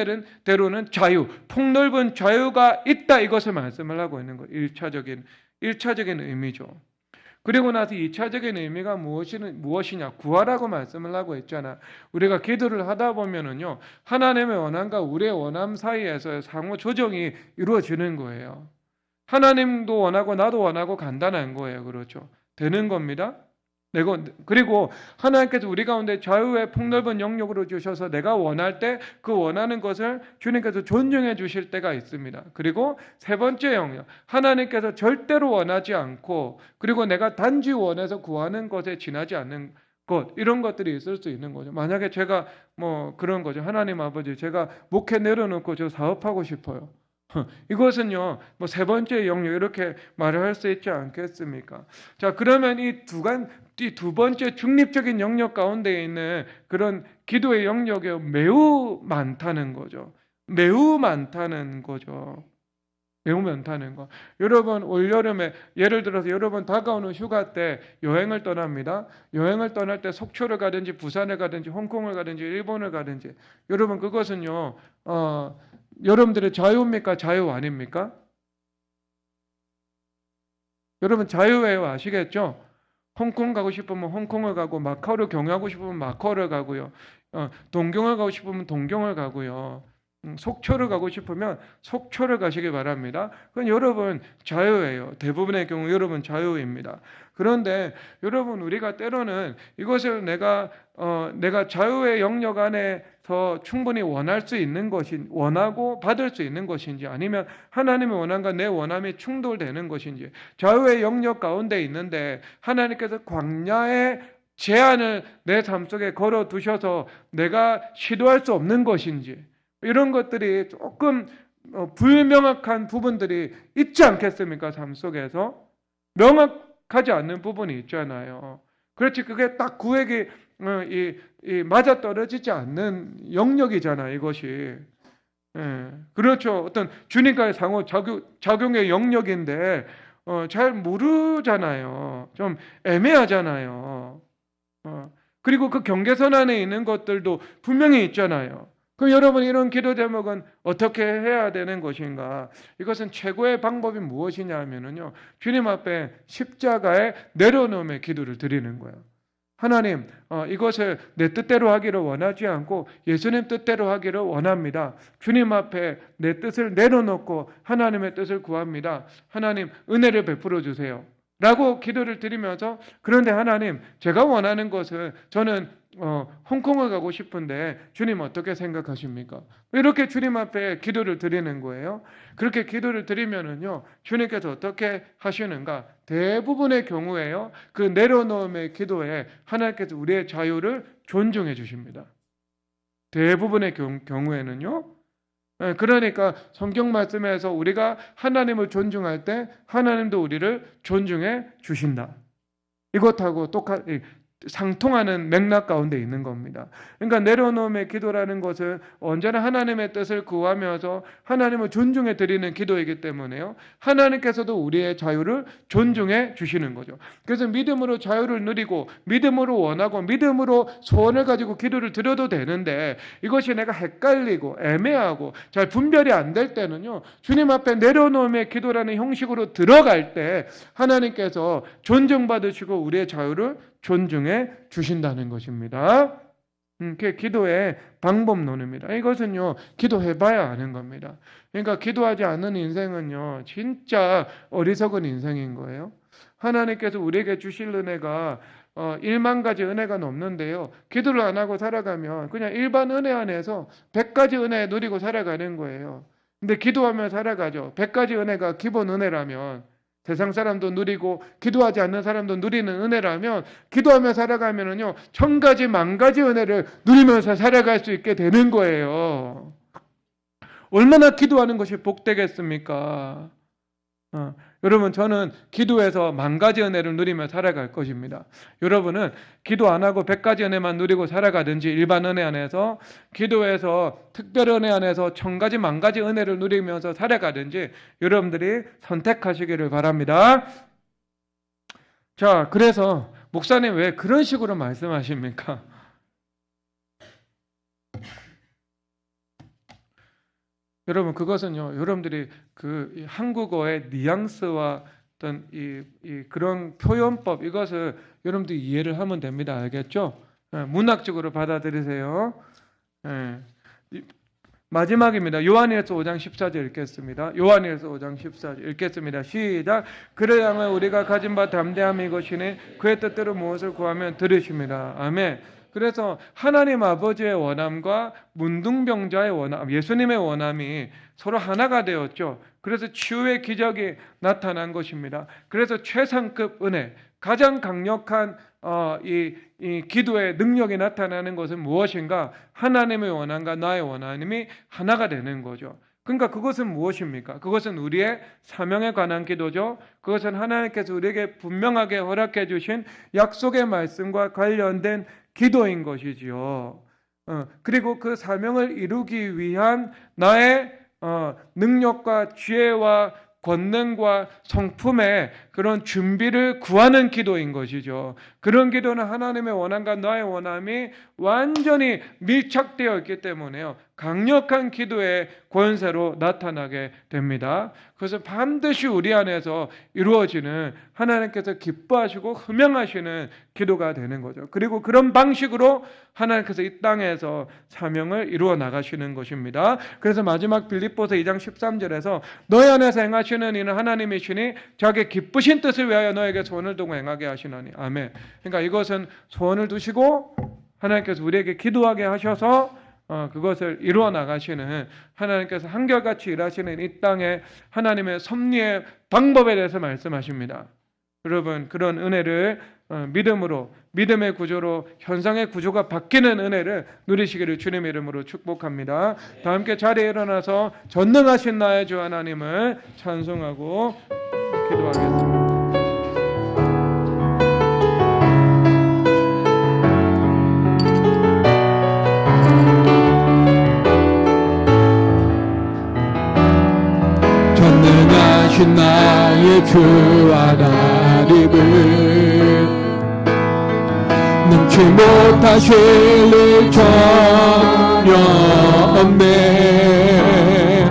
대로는 자유, 폭넓은 자유가 있다. 이것을 말씀을 하고 있는 거예요. 1차적인 의미죠. 그리고 나서 2차적인 의미가 무엇이냐? 구하라고 말씀을 하고 있잖아. 우리가 기도를 하다 보면은요, 하나님의 원함과 우리의 원함 사이에서 상호 조정이 이루어지는 거예요. 하나님도 원하고 나도 원하고 간단한 거예요. 그렇죠? 되는 겁니다. 그리고 하나님께서 우리 가운데 자유의 폭넓은 영역으로 주셔서 내가 원할 때 그 원하는 것을 주님께서 존중해 주실 때가 있습니다. 그리고 세 번째 영역, 하나님께서 절대로 원하지 않고, 그리고 내가 단지 원해서 구하는 것에 지나지 않는 것, 이런 것들이 있을 수 있는 거죠. 만약에 제가 그런 거죠. 하나님 아버지, 제가 목회 내려놓고 저 사업하고 싶어요. 이것은요, 세 번째 영역, 이렇게 말을 할 수 있지 않겠습니까? 자, 그러면 이 두 번째 중립적인 영역 가운데 있는 그런 기도의 영역이 매우 많다는 거죠. 매우 많다는 거죠. 매우 많다는 거. 여러분, 올여름에 예를 들어서 여러분 다가오는 휴가 때 여행을 떠납니다. 여행을 떠날 때 속초를 가든지 부산을 가든지 홍콩을 가든지 일본을 가든지, 여러분, 그것은요, 여러분들의 자유입니까? 자유 아닙니까? 여러분, 자유예요. 아시겠죠? 홍콩 가고 싶으면 홍콩을 가고, 마카오를 경유하고 싶으면 마카오를 가고요. 동경을 가고 싶으면 동경을 가고요. 속초를 가고 싶으면 속초를 가시기 바랍니다. 그건 여러분 자유예요. 대부분의 경우 여러분 자유입니다. 그런데 여러분, 우리가 때로는 이것을 내가 자유의 영역 안에서 충분히 원할 수 있는 것인지, 원하고 받을 수 있는 것인지, 아니면 하나님의 원함과 내 원함이 충돌되는 것인지, 자유의 영역 가운데 있는데 하나님께서 광야의 제한을 내 삶 속에 걸어 두셔서 내가 시도할 수 없는 것인지, 이런 것들이 조금 불명확한 부분들이 있지 않겠습니까? 삶 속에서 명확하지 않는 부분이 있잖아요. 그렇지, 그게 딱 구획이 맞아떨어지지 않는 영역이잖아요, 이것이. 그렇죠. 어떤 주님과의 상호 작용의 영역인데 잘 모르잖아요. 좀 애매하잖아요. 그리고 그 경계선 안에 있는 것들도 분명히 있잖아요. 그럼 여러분 이런 기도 제목은 어떻게 해야 되는 것인가? 이것은 최고의 방법이 무엇이냐 하면요, 주님 앞에 십자가에 내려놓음의 기도를 드리는 거예요. 하나님, 이것을 내 뜻대로 하기를 원하지 않고 예수님 뜻대로 하기를 원합니다. 주님 앞에 내 뜻을 내려놓고 하나님의 뜻을 구합니다. 하나님, 은혜를 베풀어 주세요. 라고 기도를 드리면서, 그런데 하나님, 제가 원하는 것은 저는 홍콩을 가고 싶은데 주님 어떻게 생각하십니까? 이렇게 주님 앞에 기도를 드리는 거예요. 그렇게 기도를 드리면은요, 주님께서 어떻게 하시는가? 대부분의 경우에요, 그 내려놓음의 기도에 하나님께서 우리의 자유를 존중해 주십니다. 대부분의 경우에는요. 그러니까 성경 말씀에서 우리가 하나님을 존중할 때 하나님도 우리를 존중해 주신다. 이것하고 상통하는 맥락 가운데 있는 겁니다. 그러니까 내려놓음의 기도라는 것은 언제나 하나님의 뜻을 구하면서 하나님을 존중해 드리는 기도이기 때문에요, 하나님께서도 우리의 자유를 존중해 주시는 거죠. 그래서 믿음으로 자유를 누리고 믿음으로 원하고 믿음으로 소원을 가지고 기도를 드려도 되는데, 이것이 내가 헷갈리고 애매하고 잘 분별이 안 될 때는요, 주님 앞에 내려놓음의 기도라는 형식으로 들어갈 때 하나님께서 존중받으시고 우리의 자유를 존중해 주신다는 것입니다. 그게 기도의 방법론입니다. 이것은요, 기도해봐야 아는 겁니다. 그러니까 기도하지 않는 인생은요, 진짜 어리석은 인생인 거예요. 하나님께서 우리에게 주실 은혜가 1만 가지 은혜가 넘는데요, 기도를 안 하고 살아가면 그냥 일반 은혜 안에서 100가지 은혜 누리고 살아가는 거예요. 근데 기도하며 살아가죠. 100가지 은혜가 기본 은혜라면, 세상 사람도 누리고 기도하지 않는 사람도 누리는 은혜라면, 기도하며 살아가면은요, 1000가지, 10,000가지 은혜를 누리면서 살아갈 수 있게 되는 거예요. 얼마나 기도하는 것이 복되겠습니까? 여러분, 저는 기도해서 10,000가지 은혜를 누리며 살아갈 것입니다. 여러분은 기도 안 하고 100가지 은혜만 누리고 살아가든지, 일반 은혜 안에서 기도해서 특별 은혜 안에서 1000가지, 10,000가지 은혜를 누리면서 살아가든지 여러분들이 선택하시기를 바랍니다. 자, 그래서 목사님 왜 그런 식으로 말씀하십니까? 여러분, 그것은요, 여러분들이 그 한국어의 뉘앙스와 어떤 그런 표현법, 이것을 여러분들이 이해를 하면 됩니다. 알겠죠? 문학적으로 받아들이세요. 마지막입니다. 요한일서 5장 14절 읽겠습니다. 요한일서 5장 14절 읽겠습니다. 시작. 그를 향해 우리가 가진 바 담대함이 이것이니 그의 뜻대로 무엇을 구하면 들으십니다. 아멘. 그래서 하나님 아버지의 원함과 문둥병자의 원함, 예수님의 원함이 서로 하나가 되었죠. 그래서 치유의 기적이 나타난 것입니다. 그래서 최상급 은혜, 가장 강력한 이 기도의 능력이 나타나는 것은 무엇인가? 하나님의 원함과 나의 원함이 하나가 되는 거죠. 그러니까 그것은 무엇입니까? 그것은 우리의 사명에 관한 기도죠. 그것은 하나님께서 우리에게 분명하게 허락해 주신 약속의 말씀과 관련된 기도인 것이지요. 그리고 그 사명을 이루기 위한 나의 능력과 지혜와 권능과 성품의 그런 준비를 구하는 기도인 것이죠. 그런 기도는 하나님의 원함과 나의 원함이 완전히 밀착되어 있기 때문에요, 강력한 기도의 권세로 나타나게 됩니다. 그것은 반드시 우리 안에서 이루어지는, 하나님께서 기뻐하시고 흠양하시는 기도가 되는 거죠. 그리고 그런 방식으로 하나님께서 이 땅에서 사명을 이루어 나가시는 것입니다. 그래서 마지막 빌립보서 2장 13절에서 너희 안에서 행하시는 이는 하나님이시니 자기 기쁘신 뜻을 위하여 너에게 소원을 두고 행하게 하시나니. 아멘. 그러니까 이것은 소원을 두시고 하나님께서 우리에게 기도하게 하셔서 그것을 이루어 나가시는, 하나님께서 한결같이 일하시는 이 땅의 하나님의 섭리의 방법에 대해서 말씀하십니다. 여러분, 그런 은혜를 믿음으로, 믿음의 구조로 현상의 구조가 바뀌는 은혜를 누리시기를 주님의 이름으로 축복합니다. 다 함께 자리에 일어나서 전능하신 나의 주 하나님을 찬송하고 기도하겠습니다. 전능하신 나의 주 하나님을 알지 못하실 일 전혀 없네.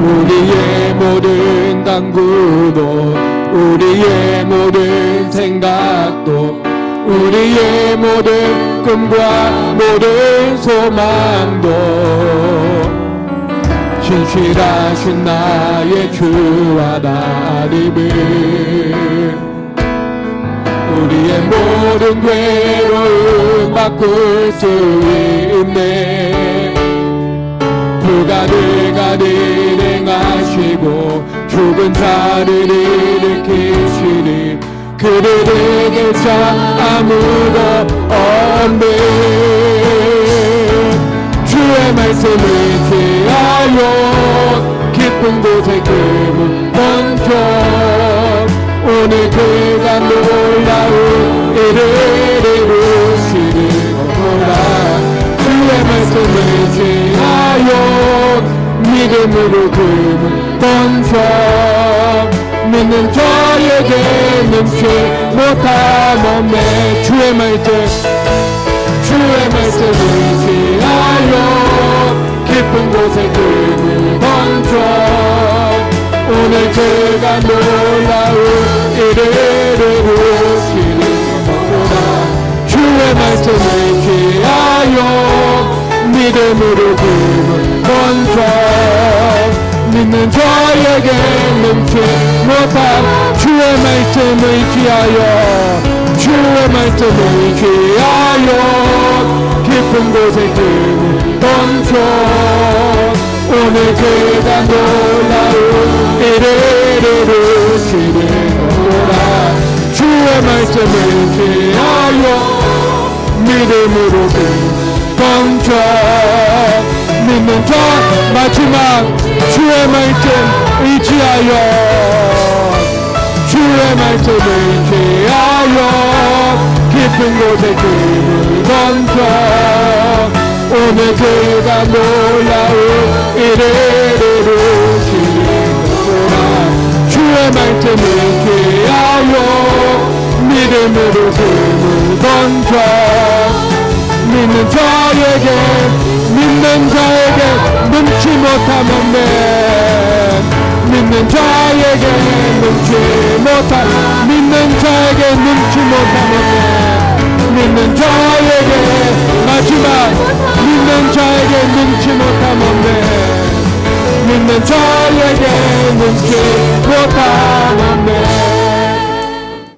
우리의 모든 당구도 우리의 모든 생각도 우리의 모든 꿈과 모든 소망도 신실하신 나의 주 하나님을 우리의 모든 괴로움 바꿀 수 있네. 불가능한 일 행하시고 죽은 자를 일으키시니 그들에게 자 아무도 없네. 주의 말씀을 지하여 깊은 곳에 그물 던져 오늘 그가 놀라운 일을 이루시리로라. 주의 말씀을 지하여 믿음으로 그물 던져 믿는 자에게 능치 못함 없네. 주의 말씀을 지하여 깊은 곳에 그물 던져 오늘 그가 놀라운 일을 이루시리로라. 주의 말씀을 지하여 믿음으로 그물 던져 믿는 자에게 능치 못함. 주의 말씀을 지하여 깊은 곳에 그물 던져 오늘 그가 놀라운 일을 이루시리로라. 주의 말씀을 지하여 믿음으로 그물 던져 믿는 자 마지막 주의 말씀 의지하여 주의 말씀을 지하여 깊은 곳에 그물 던져 오늘 그가 놀라운 일을 이루시리로라. 주의 말씀을 지하여 믿음으로 그물 던져 믿는 자에게 능치 못함 없네. 믿는 자에게 능치 못함 없네. 믿는 자에게 마지막 믿는 자에게 능치 못함 없네. 믿는 자에게 능치 못함